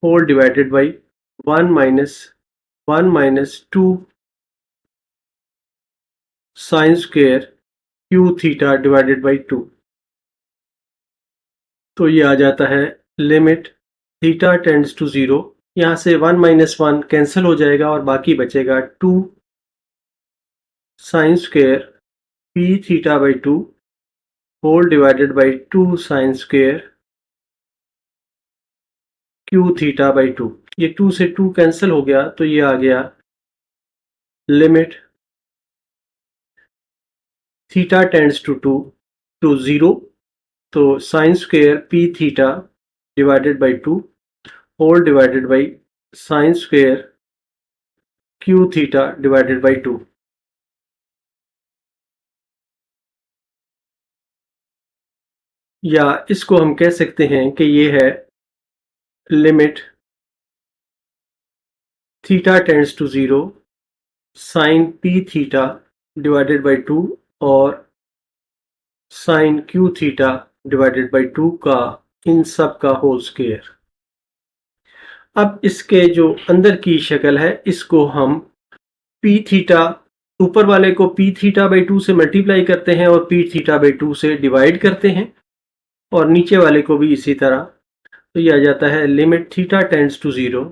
whole divided by 1 minus 2 sine square q theta divided by 2। तो ये आ जाता है लिमिट थीटा टेंड्स टू 0, यहाँ से 1 माइनस 1 कैंसिल हो जाएगा और बाकी बचेगा 2 sine square p theta by 2 whole divided by 2 sine square q theta by 2। ये 2 से 2 कैंसिल हो गया तो ये आ गया लिमिट थीटा टेंड्स टू 0 तो sine square p theta divided by 2 whole divided by sine square q theta divided by 2। या इसको हम कह सकते हैं कि ये है limit theta tends to 0 sine p theta divided by 2 और sine q theta divided by 2 का इन सब का होल स्क्वायर। अब इसके जो अंदर की शक्ल है इसको हम पी थीटा, ऊपर वाले को पी थीटा बाई 2 से मल्टीप्लाई करते हैं और पी थीटा बाई 2 से डिवाइड करते हैं और नीचे वाले को भी इसी तरह। तो ये आ जाता है लिमिट थीटा टेंड्स टू 0,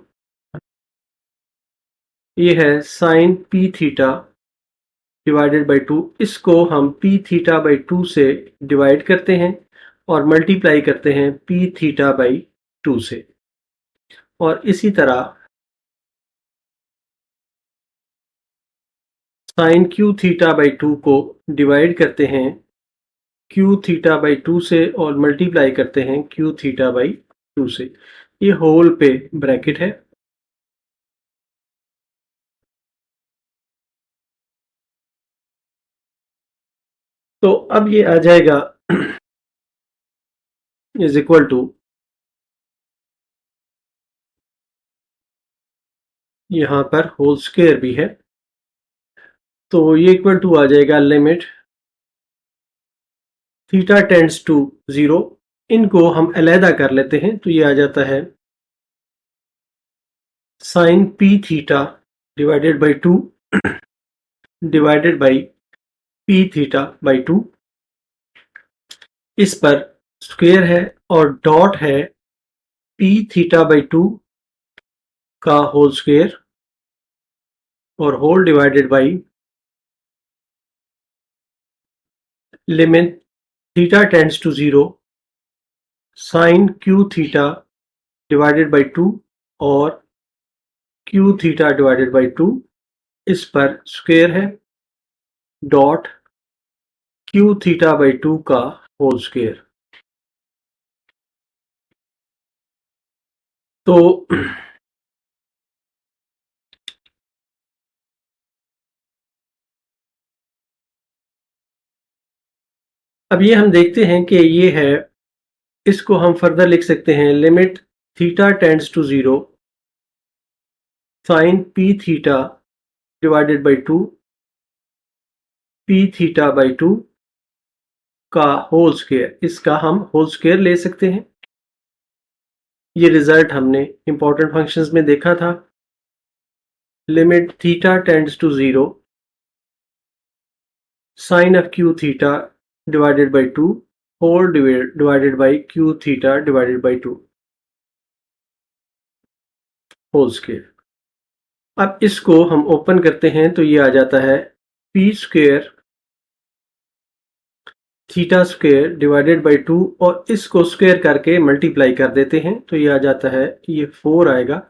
ये है sine p theta divided by 2। इसको हम पी थीटा बाई 2 से डिवाइड करते हैं और मल्टीप्लाई करते हैं पी थीटा बाई 2 से, और इसी तरह साइन क्यू थीटा बाई 2 को डिवाइड करते हैं क्यू थीटा बाई 2 से और मल्टीप्लाई करते हैं क्यू थीटा बाई 2 से। ये होल पे ब्रैकेट है। तो अब ये आ जाएगा इज इक्वल टू, यहाँ पर होल स्क्वायर भी है, तो ये इक्वल टू आ जाएगा लिमिट थीटा टेंड्स टू 0। इनको हम अलहदा कर लेते हैं तो ये आ जाता है sine p theta divided by 2 divided by p theta by 2। इस पर स्क्वायर है और डॉट है पी थीटा बाई 2 का होल स्क्वायर और whole divided by limit theta tends to 0 sine q theta divided by 2 और क्यू थीटा डिवाइडेड बाई 2। इस पर स्क्वायर है डॉट क्यू थीटा बाई 2 का होल स्क्वायर। तो अब ये हम देखते हैं कि ये है, इसको हम फर्दर लिख सकते हैं limit theta tends to 0 sine p theta divided by 2 p theta by 2 का होल स्क्वायर। इसका हम होल स्क्वायर ले सकते हैं। ये रिजल्ट हमने इंपॉर्टेंट फंक्शंस में देखा था। Limit theta tends to 0 sine of q theta divided by 2 whole divided by q theta divided by 2 whole square. अब इसको हम ओपन करते हैं तो ये आ जाता है P square theta square divided by 2 और इसको स्क्वायर करके मल्टीप्लाई कर देते हैं तो ये आ जाता है, ये 4 आएगा,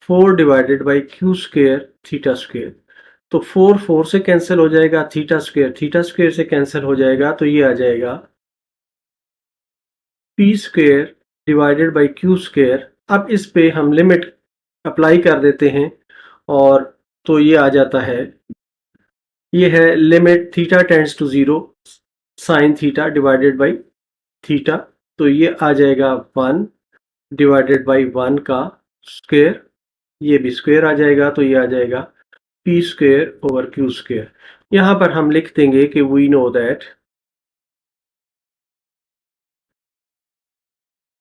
4 divided by Q square theta square. तो 4 4 से कैंसिल हो जाएगा, थीटा स्क्वायर से कैंसिल हो जाएगा, तो ये आ जाएगा p square divided by Q square. अब इस पे हम लिमिट अप्लाई कर देते हैं और तो ये आ जाता है, ये है limit theta tends to 0 sine theta divided by theta. तो ये आ जाएगा 1 डिवाइडेड बाई 1 का स्क्वायर, ये भी स्क्वायर आ जाएगा, तो ये आ जाएगा p square over q square. यहाँ पर हम लिख देंगे कि we know that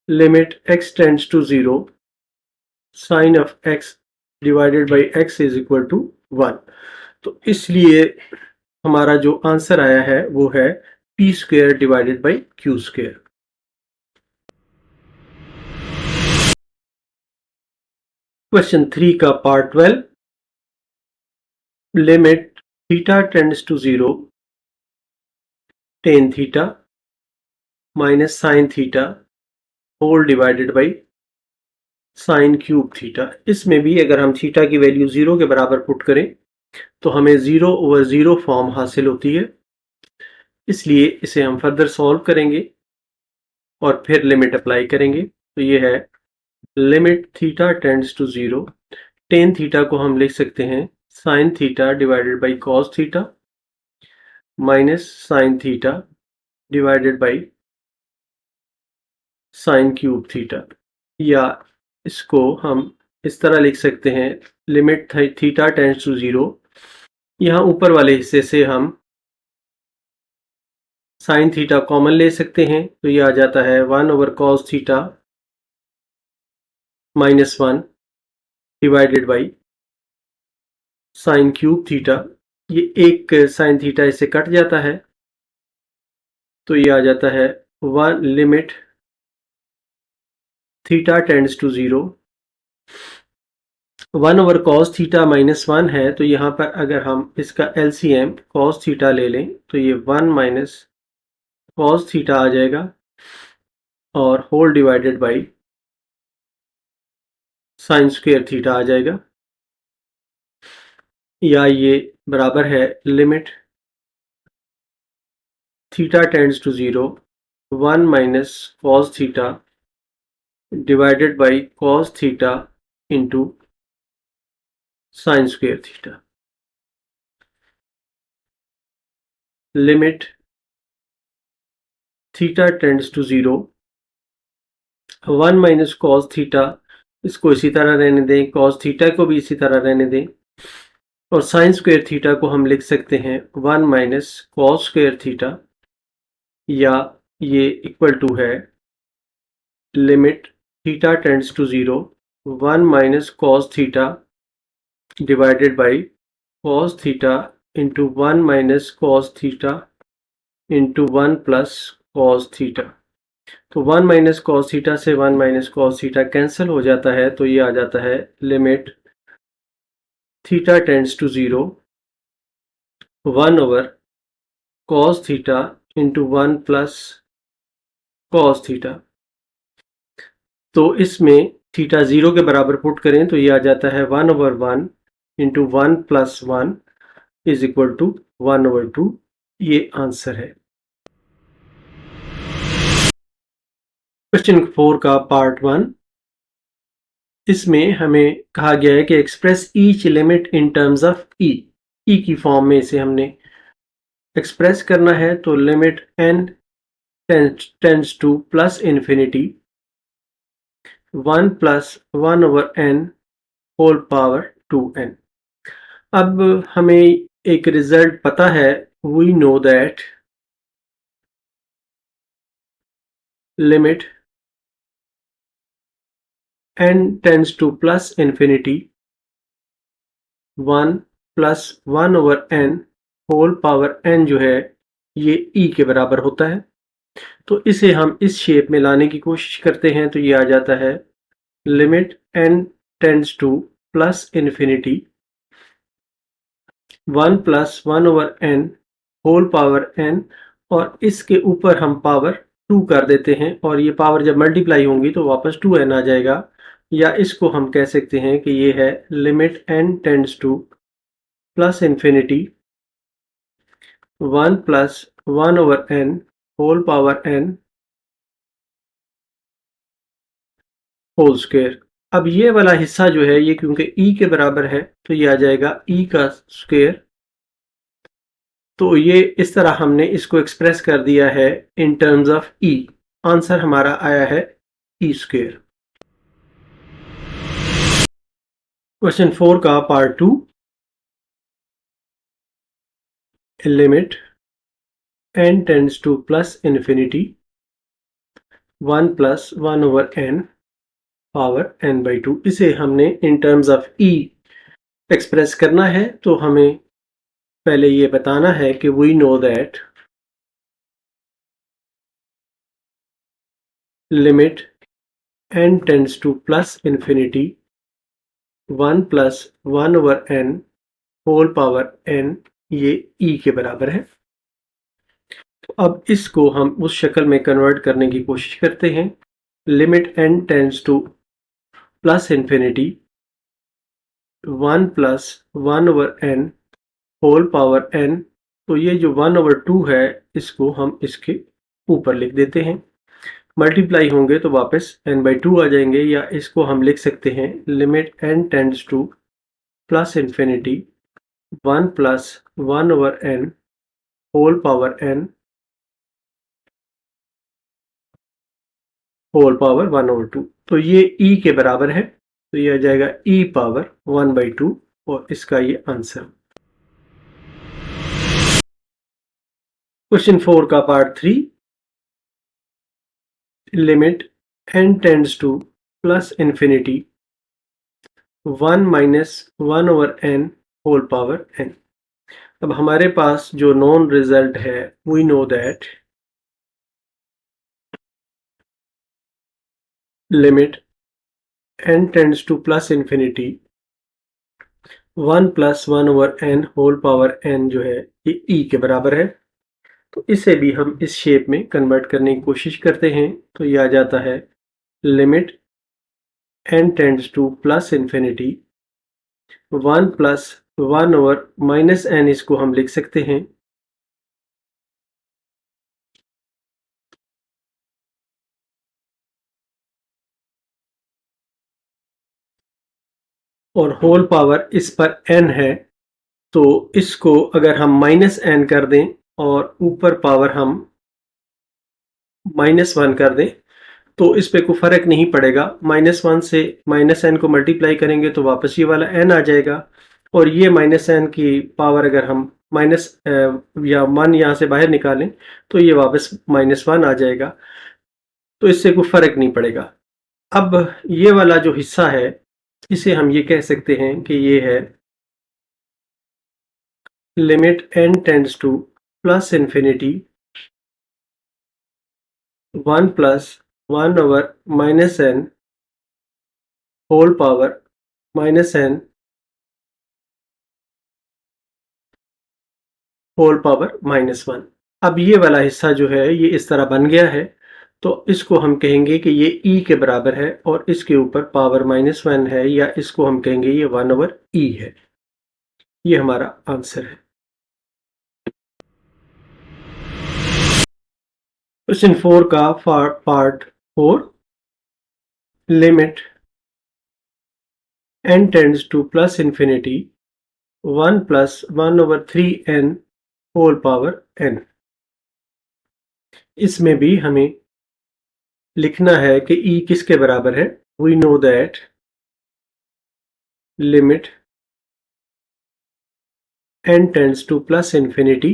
limit x tends to 0 sine of x divided by x is equal to 1। तो इसलिए हमारा जो आंसर आया है वो है P square divided by Q square. Question 3 का part 12, limit theta tends to 0 tan theta minus sine theta whole divided by sine cube theta. इसमें भी अगर हम थीटा की वैल्यू 0 के बराबर पुट करें तो हमें 0 ओवर 0 फॉर्म हासिल होती है, इसलिए इसे हम फर्दर सॉल्व करेंगे और फिर लिमिट अप्लाई करेंगे। तो ये है limit theta tends to 0 tan theta को हम लिख सकते हैं sine theta divided by cos theta minus sine theta divided by sine cube theta, या इसको हम इस तरह लिख सकते हैं लिमिट थीटा टेंड्स टू 0, यहाँ ऊपर वाले हिस्से से हम साइन थीटा कॉमन ले सकते हैं तो ये आ जाता है 1 over cos theta -1 divided by sine cube theta. ये एक साइन थीटा इससे कट जाता है, तो ये आ जाता है 1 limit theta tends to 0। 1 over cos theta -1 है, तो यहाँ पर अगर हम इसका एलसीएम कॉस थीटा ले लें तो ये 1 माइनस कॉस थीटा आ जाएगा और whole divided by sine square theta आ जाएगा, या ये बराबर है limit theta tends to 0 1 minus cos theta divided by cos theta into sine square theta. Limit theta tends to 0 1 minus cos theta, इसको इसी तरह रहने दें, कॉस थीटा को भी इसी तरह रहने दें, और साइन स्क्वायर थीटा को हम लिख सकते हैं 1 माइनस कॉस स्क्वायर थीटा, या ये इक्वल टू है limit theta tends to 0 1 minus cos theta divided by cos theta into 1 minus cos theta into 1 plus cos theta. तो 1 माइनस कॉस थीटा से 1 माइनस कॉस थीटा कैंसिल हो जाता है, तो ये आ जाता है limit theta tends to 0 1 over cos theta into 1 plus cos theta. तो इसमें थीटा 0 के बराबर पुट करें तो ये आ जाता है 1 over 1 into 1 plus 1 is equal to 1 over 2। ये आंसर है। क्वेश्चन 4 का पार्ट 1, इसमें हमें कहा गया है कि express each limit in terms of E. E की फॉर्म में इसे हमने एक्सप्रेस करना है, तो limit n tends to plus infinity 1 plus 1 over n whole power 2n। अब हमें एक रिजल्ट पता है, we know that limit n tends to plus infinity 1 plus 1 over n whole power n जो है ये e के बराबर होता है। तो इसे हम इस शेप में लाने की कोशिश करते हैं, तो ये आ जाता है limit n tends to plus infinity 1 plus 1 over n whole power n, और इसके ऊपर हम पावर 2 कर देते हैं, और ये पावर जब मल्टीप्लाई होंगी तो वापस 2n आ जाएगा, या इसको हम कह सकते हैं कि ये है limit n tends to plus infinity 1 plus 1 over n whole power n whole square. अब ये वाला हिस्सा जो है ये क्योंकि e के बराबर है तो ये आ जाएगा e का स्क्वायर। तो ये इस तरह हमने इसको एक्सप्रेस कर दिया है in terms of e। Answer हमारा आया है e स्क्वायर। क्वेश्चन 4 का part 2, limit n tends to plus infinity 1 plus 1 over n power n by 2। इसे हमने in terms of e express करना है, तो हमें पहले ये बताना है कि we know that limit n tends to plus infinity 1 plus 1 over n whole power n ये e के बराबर है। तो अब इसको हम उस शक्ल में कन्वर्ट करने की कोशिश करते हैं। Limit n tends to plus infinity 1 plus 1 over n whole power n, तो ये जो 1 ओवर 2 है इसको हम इसके ऊपर लिख देते हैं, मल्टीप्लाई होंगे तो वापस n बाई 2 आ जाएंगे, या इसको हम लिख सकते हैं limit n tends to plus infinity 1 plus 1 over n whole power n whole power 1 over 2। तो ये e के बराबर है, तो ये आ जाएगा e पावर 1 बाई 2, और इसका ये आंसर। क्वेश्चन 4 का part 3, limit n tends to plus infinity 1 minus 1 over n whole power n। अब हमारे पास जो नॉन रिजल्ट है, we know that limit n tends to plus infinity 1 plus 1 over n whole power n जो है ये e के बराबर है। तो इसे भी हम इस शेप में कन्वर्ट करने की कोशिश करते हैं, तो ये आ जाता है limit n tends to plus infinity 1 plus 1 over minus n, इसको हम लिख सकते हैं और होल पावर इस पर n है, तो इसको अगर हम माइनस n कर दें और ऊपर पावर हम -1 कर दें तो इस पे कोई फर्क नहीं पड़ेगा। -1 से -n को मल्टीप्लाई करेंगे तो वापस ये वाला n आ जाएगा और ये -n की पावर अगर हम माइनस या 1 यहाँ से बाहर निकालें तो ये वापस -1 आ जाएगा, तो इससे कोई फर्क नहीं पड़ेगा। अब ये वाला जो हिस्सा है इसे हम ये कह सकते हैं कि ये है limit n tends to plus infinity 1 plus 1 over minus n whole power -n whole power -1। अब ये वाला हिस्सा जो है ये इस तरह बन गया है, तो इसको हम कहेंगे कि ये e के बराबर है और इसके ऊपर पावर -1 है, या इसको हम कहेंगे ये 1 ओवर e है। ये हमारा आंसर है। क्वेश्चन 4 का part 4, limit n tends to plus infinity 1 plus 1 over 3n whole power n। इसमें भी हमें लिखना है कि e किसके बराबर है। We know that limit n tends to plus infinity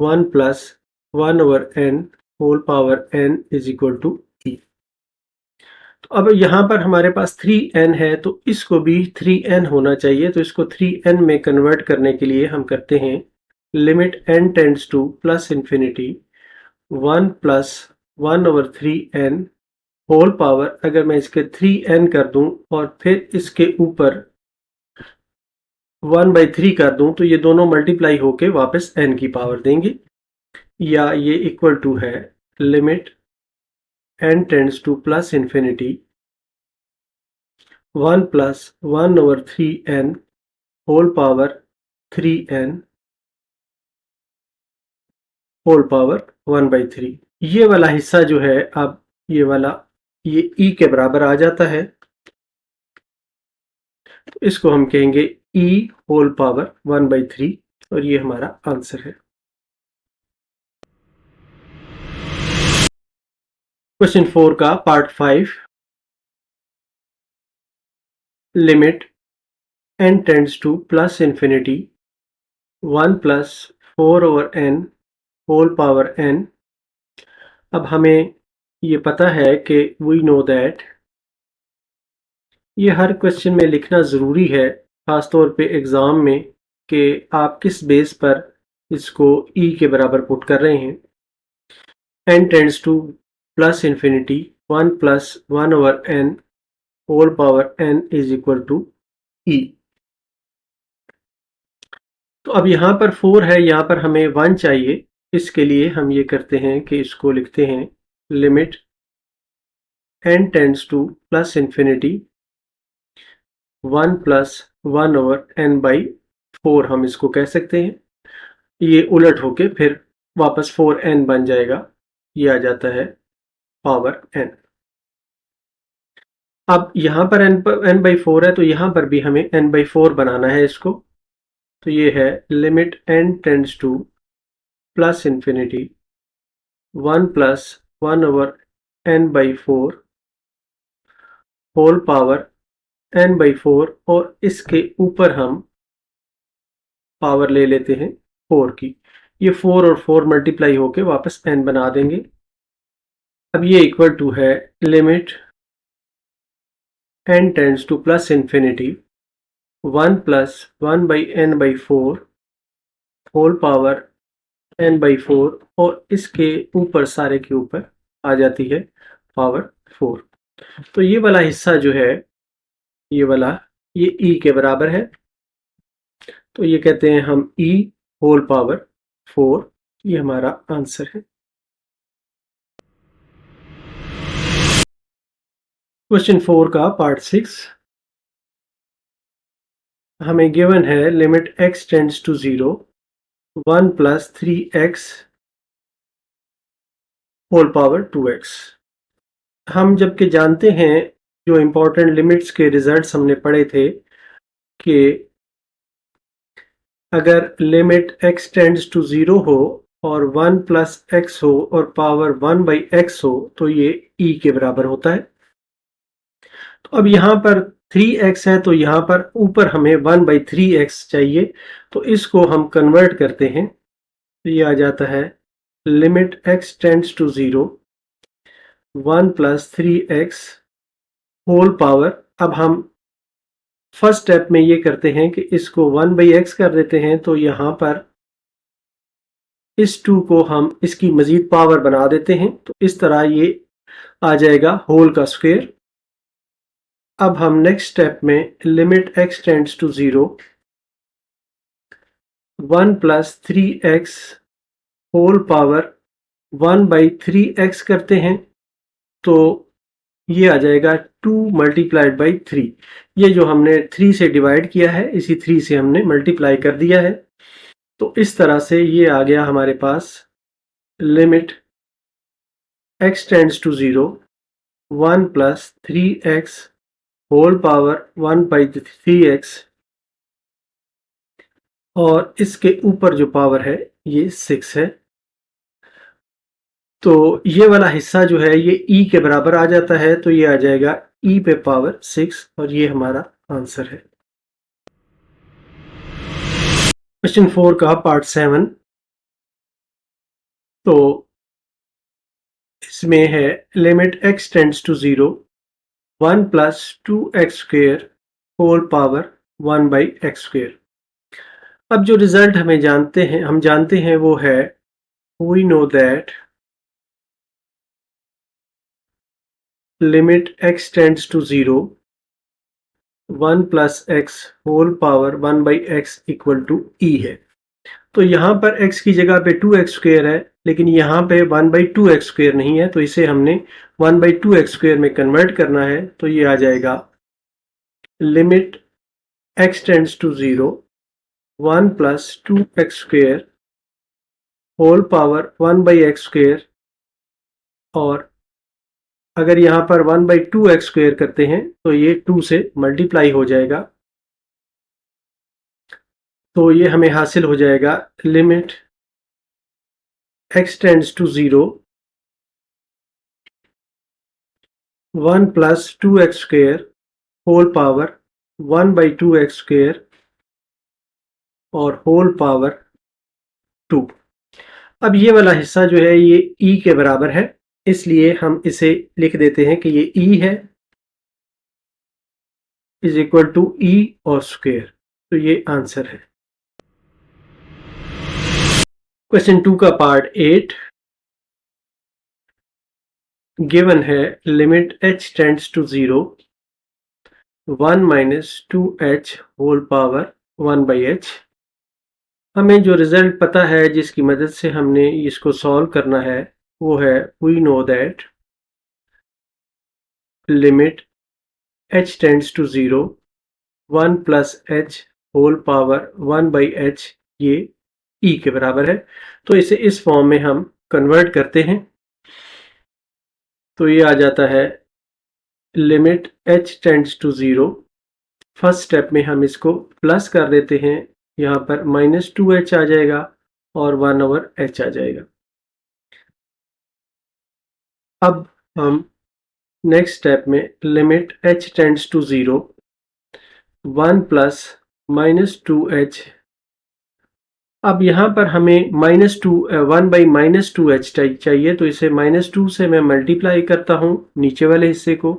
1 plus 1 over n whole power n is equal to e। तो अब यहाँ पर हमारे पास 3n है, तो इसको भी 3n होना चाहिए, तो इसको 3n में कन्वर्ट करने के लिए हम करते हैं limit n tends to plus infinity 1 plus 1 over 3n whole power, अगर मैं इसके 3n कर दूं और फिर इसके ऊपर 1/3 कर दूं तो ये दोनों मल्टीप्लाई होके वापस n की पावर देंगे, या ये इक्वल टू है limit n tends to plus infinity 1 plus 1 over 3n whole power 3n whole power 1/3। ये वाला हिस्सा जो है, अब ये वाला ये e के बराबर आ जाता है, तो इसको हम कहेंगे e होल पावर 1/3 और ये हमारा आंसर है। क्वेश्चन 4 का part 5, limit n tends to plus infinity 1 plus 4 over n whole power n। अब हमें ये पता है कि वी नो दैट ये हर क्वेश्चन में लिखना ज़रूरी है, ख़ासतौर पे एग्ज़ाम में, कि आप किस बेस पर इसको e के बराबर पुट कर रहे हैं। n tends to plus infinity 1 plus 1 over n whole power n is equal to e। तो अब यहाँ पर 4 है, यहाँ पर हमें 1 चाहिए। इसके लिए हम ये करते हैं कि इसको लिखते हैं limit n tends to plus infinity 1 plus 1 over n/4 हम इसको कह सकते हैं। ये उलट होके फिर वापस 4n बन जाएगा, ये आ जाता है पावर n। अब यहाँ पर n/4 है, तो यहाँ पर भी हमें n/4 बनाना है इसको, तो ये है limit n tends to plus infinity 1 plus 1 over n/4 whole power n/4 और इसके ऊपर हम पावर ले लेते हैं 4 की। ये 4 और 4 मल्टीप्लाई होके वापस n बना देंगे। अब ये इक्वल टू है limit n tends to plus infinity 1 plus 1 by n by 4 whole power n by 4 और इसके ऊपर सारे के ऊपर आ जाती है पावर 4। तो ये वाला हिस्सा जो है ये वाला ये e के बराबर है, तो ये कहते हैं हम e होल पावर 4, ये हमारा आंसर है। क्वेश्चन 4 का पार्ट 6 हमें गिवन है limit x tends to 0 1 plus 3x whole power 2x। हम जबकि जानते हैं जो इम्पोर्टेंट लिमिट्स के रिजल्ट्स हमने पढ़े थे कि अगर लिमिट x टेंड्स टू 0 हो और 1 प्लस x हो और पावर 1 बाई x हो तो ये e के बराबर होता है। तो अब यहाँ पर 3x है तो यहाँ पर ऊपर हमें 1 बाई 3x चाहिए, तो इसको हम कन्वर्ट करते हैं तो ये आ जाता है limit x tends to 0 1 plus 3x whole power. अब हम फर्स्ट स्टेप में ये करते हैं कि इसको 1 बाई x कर देते हैं, तो यहाँ पर इस 2 को हम इसकी मजीद पावर बना देते हैं, तो इस तरह ये आ जाएगा होल का स्क्वायर। अब हम नेक्स्ट स्टेप में limit x tends to 0 1 plus 3x whole power 1 by 3x करते हैं, तो ये आ जाएगा 2 मल्टीप्लाइड बाई 3। ये जो हमने 3 से डिवाइड किया है इसी 3 से हमने मल्टीप्लाई कर दिया है, तो इस तरह से ये आ गया हमारे पास limit x tends to 0 1 plus 3x whole power 1 by 3x और इसके ऊपर जो पावर है ये 6 है। तो ये वाला हिस्सा जो है ये e के बराबर आ जाता है, तो ये आ जाएगा e पे पावर 6 और ये हमारा आंसर है। क्वेश्चन 4 का पार्ट 7 तो इसमें है limit x tends to 0 1 plus 2x square whole power 1 by x square. अब जो रिजल्ट हम जानते हैं वो है we know that limit x tends to 0 1 plus x whole power 1 by x equal to e है। तो यहाँ पर x की जगह पे 2x स्क्वेयर है, लेकिन यहाँ पे 1 बाई 2x स्क्वेयर नहीं है, तो इसे हमने 1 बाई 2x स्क्वेयर में कन्वर्ट करना है, तो ये आ जाएगा limit x tends to 0 1 plus 2x square whole power 1 by x square, और अगर यहाँ पर 1 बाई 2x स्क्वेयर करते हैं तो ये 2 से मल्टीप्लाई हो जाएगा, तो ये हमें हासिल हो जाएगा limit x tends to 0 1 plus 2x square whole power 1 by 2x square और होल पावर 2। अब ये वाला हिस्सा जो है ये e के बराबर है, इसलिए हम इसे लिख देते हैं कि ये e है इज इक्वल टू e और स्क्वेयर, तो ये आंसर है। क्वेश्चन 2 का पार्ट 8 गिवन है limit h tends to 0 1 minus 2h whole power 1 by h। हमें जो रिजल्ट पता है जिसकी मदद से हमने इसको सॉल्व करना है वो है we know that limit h tends to 0 1 plus h whole power 1 by h ये e के बराबर है, तो इसे इस फॉर्म में हम कन्वर्ट करते हैं, तो ये आ जाता है limit h tends to 0। First step में हम इसको प्लस कर देते हैं, यहाँ पर माइनस 2h आ जाएगा और 1 ओवर h आ जाएगा। अब हम नेक्स्ट स्टेप में limit h tends to 0 1 plus minus 2h। अब यहाँ पर हमें वन बाई माइनस 2h चाहिए, तो इसे -2 से मैं मल्टीप्लाई करता हूँ नीचे वाले हिस्से को,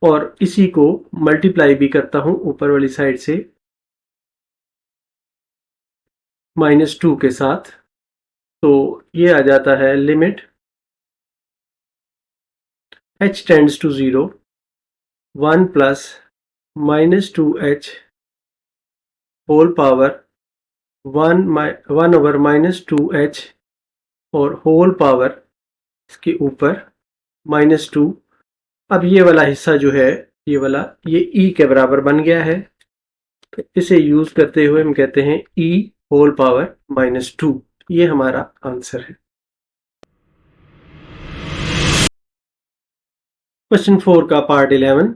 और इसी को मल्टीप्लाई भी करता हूं ऊपर वाली साइड से -2 के साथ, तो ये आ जाता है limit h tends to 0 1 plus -2h whole power 1 over -2h और होल पावर इसके ऊपर -2। अब ये वाला हिस्सा जो है ये वाला ये e के बराबर बन गया है, तो इसे यूज करते हुए हम कहते हैं e होल पावर -2। ये हमारा आंसर है। क्वेश्चन 4 का पार्ट 11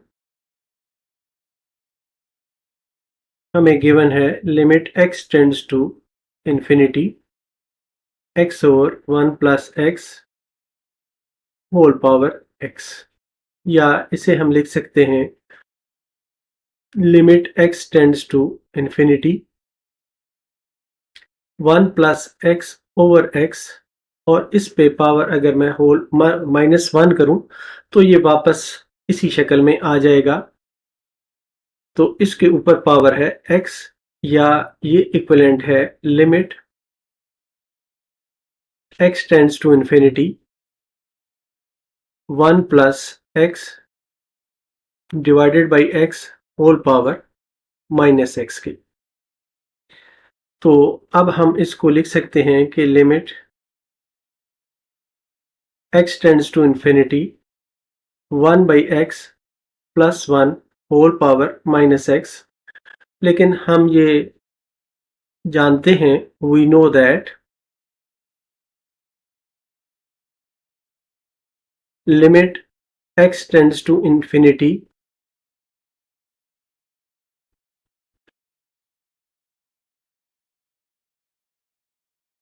हमें गिवन है limit x tends to infinity x over 1 plus x whole power x, या इसे हम लिख सकते हैं limit x tends to infinity 1 plus x over x, और इस पे पावर अगर मैं होल -1 करूं तो ये वापस इसी शक्ल में आ जाएगा, तो इसके ऊपर पावर है x, या ये इक्विवेलेंट है limit x tends to infinity 1 plus x divided by x whole power -x की। तो अब हम इसको लिख सकते हैं कि limit x tends to infinity 1 by x plus 1 whole power -x, लेकिन हम ये जानते हैं we know that limit x tends to infinity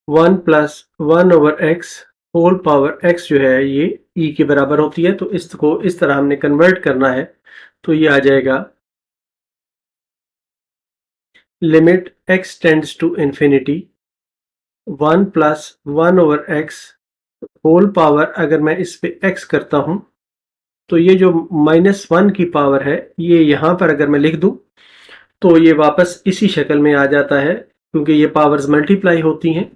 one plus 1 over x whole power x जो है ये e के बराबर होती है, तो इसको इस तरह हमने कन्वर्ट करना है, तो ये आ जाएगा limit x tends to infinity 1 plus 1 over x whole power, अगर मैं इस पे x करता हूं तो ये जो -1 की पावर है ये यहां पर अगर मैं लिख दूं तो ये वापस इसी शक्ल में आ जाता है, क्योंकि ये पावर्स मल्टीप्लाई होती हैं।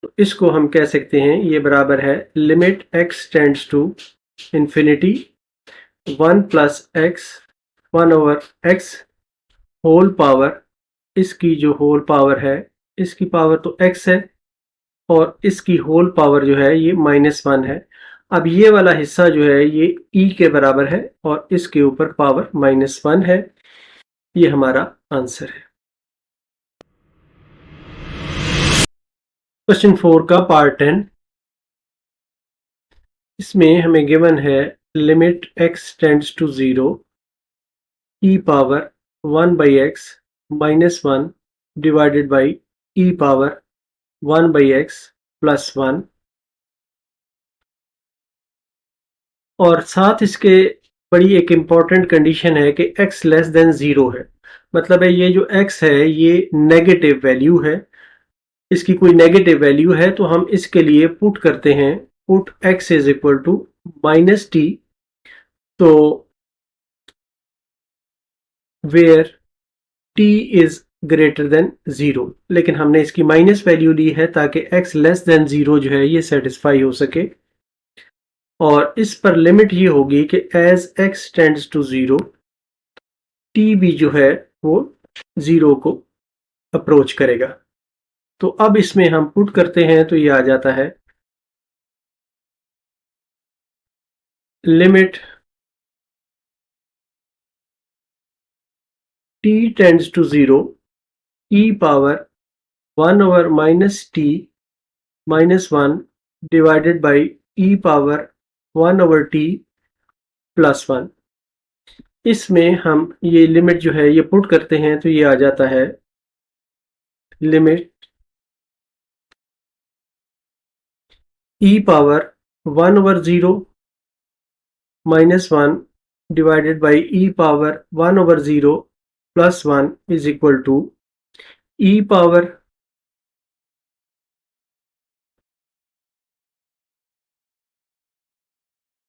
तो इसको हम कह सकते हैं ये बराबर है limit x tends to infinity 1 plus x 1 over x whole power, इसकी जो होल पावर है इसकी पावर तो x है और इसकी होल पावर जो है ये -1 है। अब ये वाला हिस्सा जो है ये e के बराबर है और इसके ऊपर पावर -1 है। ये हमारा आंसर है। क्वेश्चन 4 का पार्ट 10 इसमें हमें गिवन है limit x tends to 0 e power 1 by x -1 divided by e power 1 by x plus 1, और साथ इसके बड़ी एक इम्पॉर्टेंट कंडीशन है कि x लेस देन 0 है। मतलब है ये जो x है ये नेगेटिव वैल्यू है, इसकी कोई नेगेटिव वैल्यू है तो हम इसके लिए पुट करते हैं put x is equal to -t, तो where t is greater than 0, लेकिन हमने इसकी माइनस वैल्यू ली है ताकि x लेस देन 0 जो है ये सेटिस्फाई हो सके, और इस पर लिमिट ये होगी कि as x tends to 0 t भी जो है वो 0 को अप्रोच करेगा। तो अब इसमें हम पुट करते हैं तो ये आ जाता है limit t tends to 0 e power 1 over -t -1 divided by e power 1 over t plus 1। इसमें हम ये लिमिट जो है ये पुट करते हैं तो ये आ जाता है limit e power 1 over 0 -1 divided by e power 1 over 0 plus 1 is equal to e power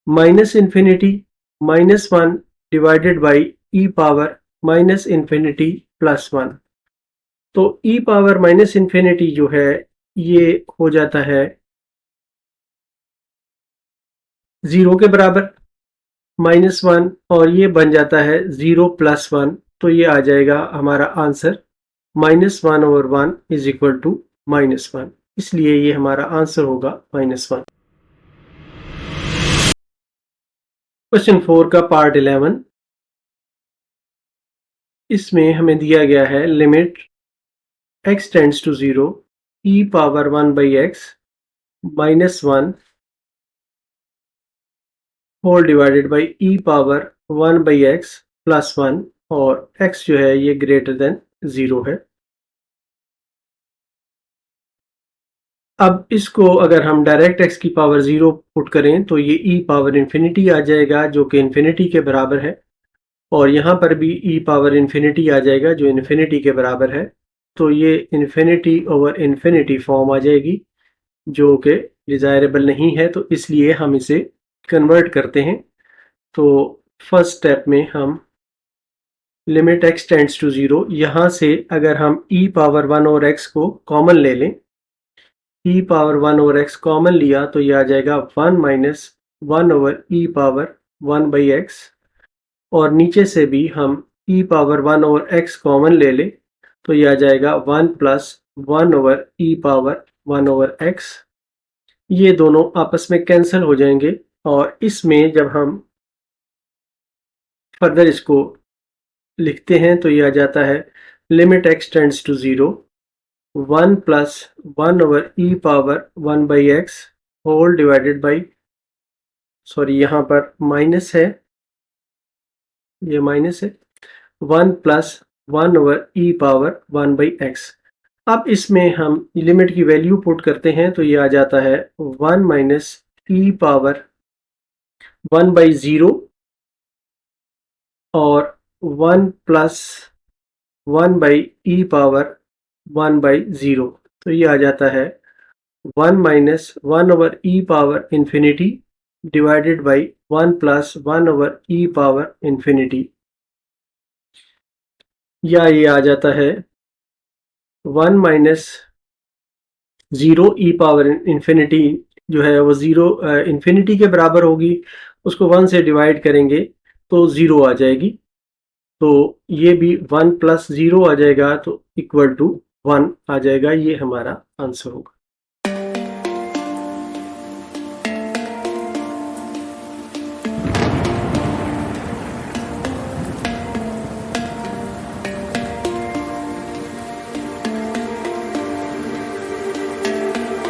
-infinity -1 divided by e power minus infinity plus 1। तो ई पावर माइनस इन्फिनिटी जो है ये हो जाता है 0 के बराबर, -1, और ये बन जाता है 0 + 1। तो ये आ जाएगा हमारा आंसर -1/1 इज इक्वल टू -1। इसलिए ये हमारा आंसर होगा -1। क्वेश्चन 4 का पार्ट 11, इसमें हमें दिया गया है limit x tends to 0 e power 1/x -1 whole divided by e power 1/x plus 1, और x जो है ये ग्रेटर देन 0 है। अब इसको अगर हम डायरेक्ट x की पावर 0 पुट करें तो ये e पावर इन्फिनिटी आ जाएगा जो कि इन्फिनिटी के बराबर है, और यहाँ पर भी e पावर इन्फिनिटी आ जाएगा जो इन्फिनिटी के बराबर है। तो ये इन्फिनिटी ओवर इन्फिनिटी फॉर्म आ जाएगी जो कि डिज़ायरेबल नहीं है, तो इसलिए हम इसे कन्वर्ट करते हैं। तो फर्स्ट स्टेप में हम लिमिट x टेंड्स टू 0, यहाँ से अगर हम e पावर 1 और x को कॉमन ले लें, e पावर 1 और x कॉमन लिया तो ये आ जाएगा 1 minus 1 over e power 1/x, और नीचे से भी हम e पावर 1 और x कॉमन ले लें तो ये आ जाएगा 1 plus 1 over e power 1 over x। ये दोनों आपस में कैंसिल हो जाएंगे, और इसमें जब हम फर्दर इसको लिखते हैं तो ये आ जाता है limit x tends to 0 1 plus 1 over e power 1/x whole divided by, sorry यहाँ पर माइनस है, ये माइनस है, 1 plus 1 over e power 1/x। अब इसमें हम लिमिट की वैल्यू पुट करते हैं तो ये आ जाता है 1 माइनस e पावर 1/0 और 1 प्लस 1/e पावर 1/0। तो ये आ जाता है 1 minus 1 over e power infinity divided by 1 plus 1 over e power infinity, या ये आ जाता है 1 माइनस 0 e पावर इन्फिनिटी जो है वो 0 इन्फिनिटी के बराबर होगी, उसको 1 से डिवाइड करेंगे तो 0 आ जाएगी। तो ये भी 1 प्लस 0 आ जाएगा तो इक्वल टू 1 आ जाएगा। ये हमारा आंसर होगा।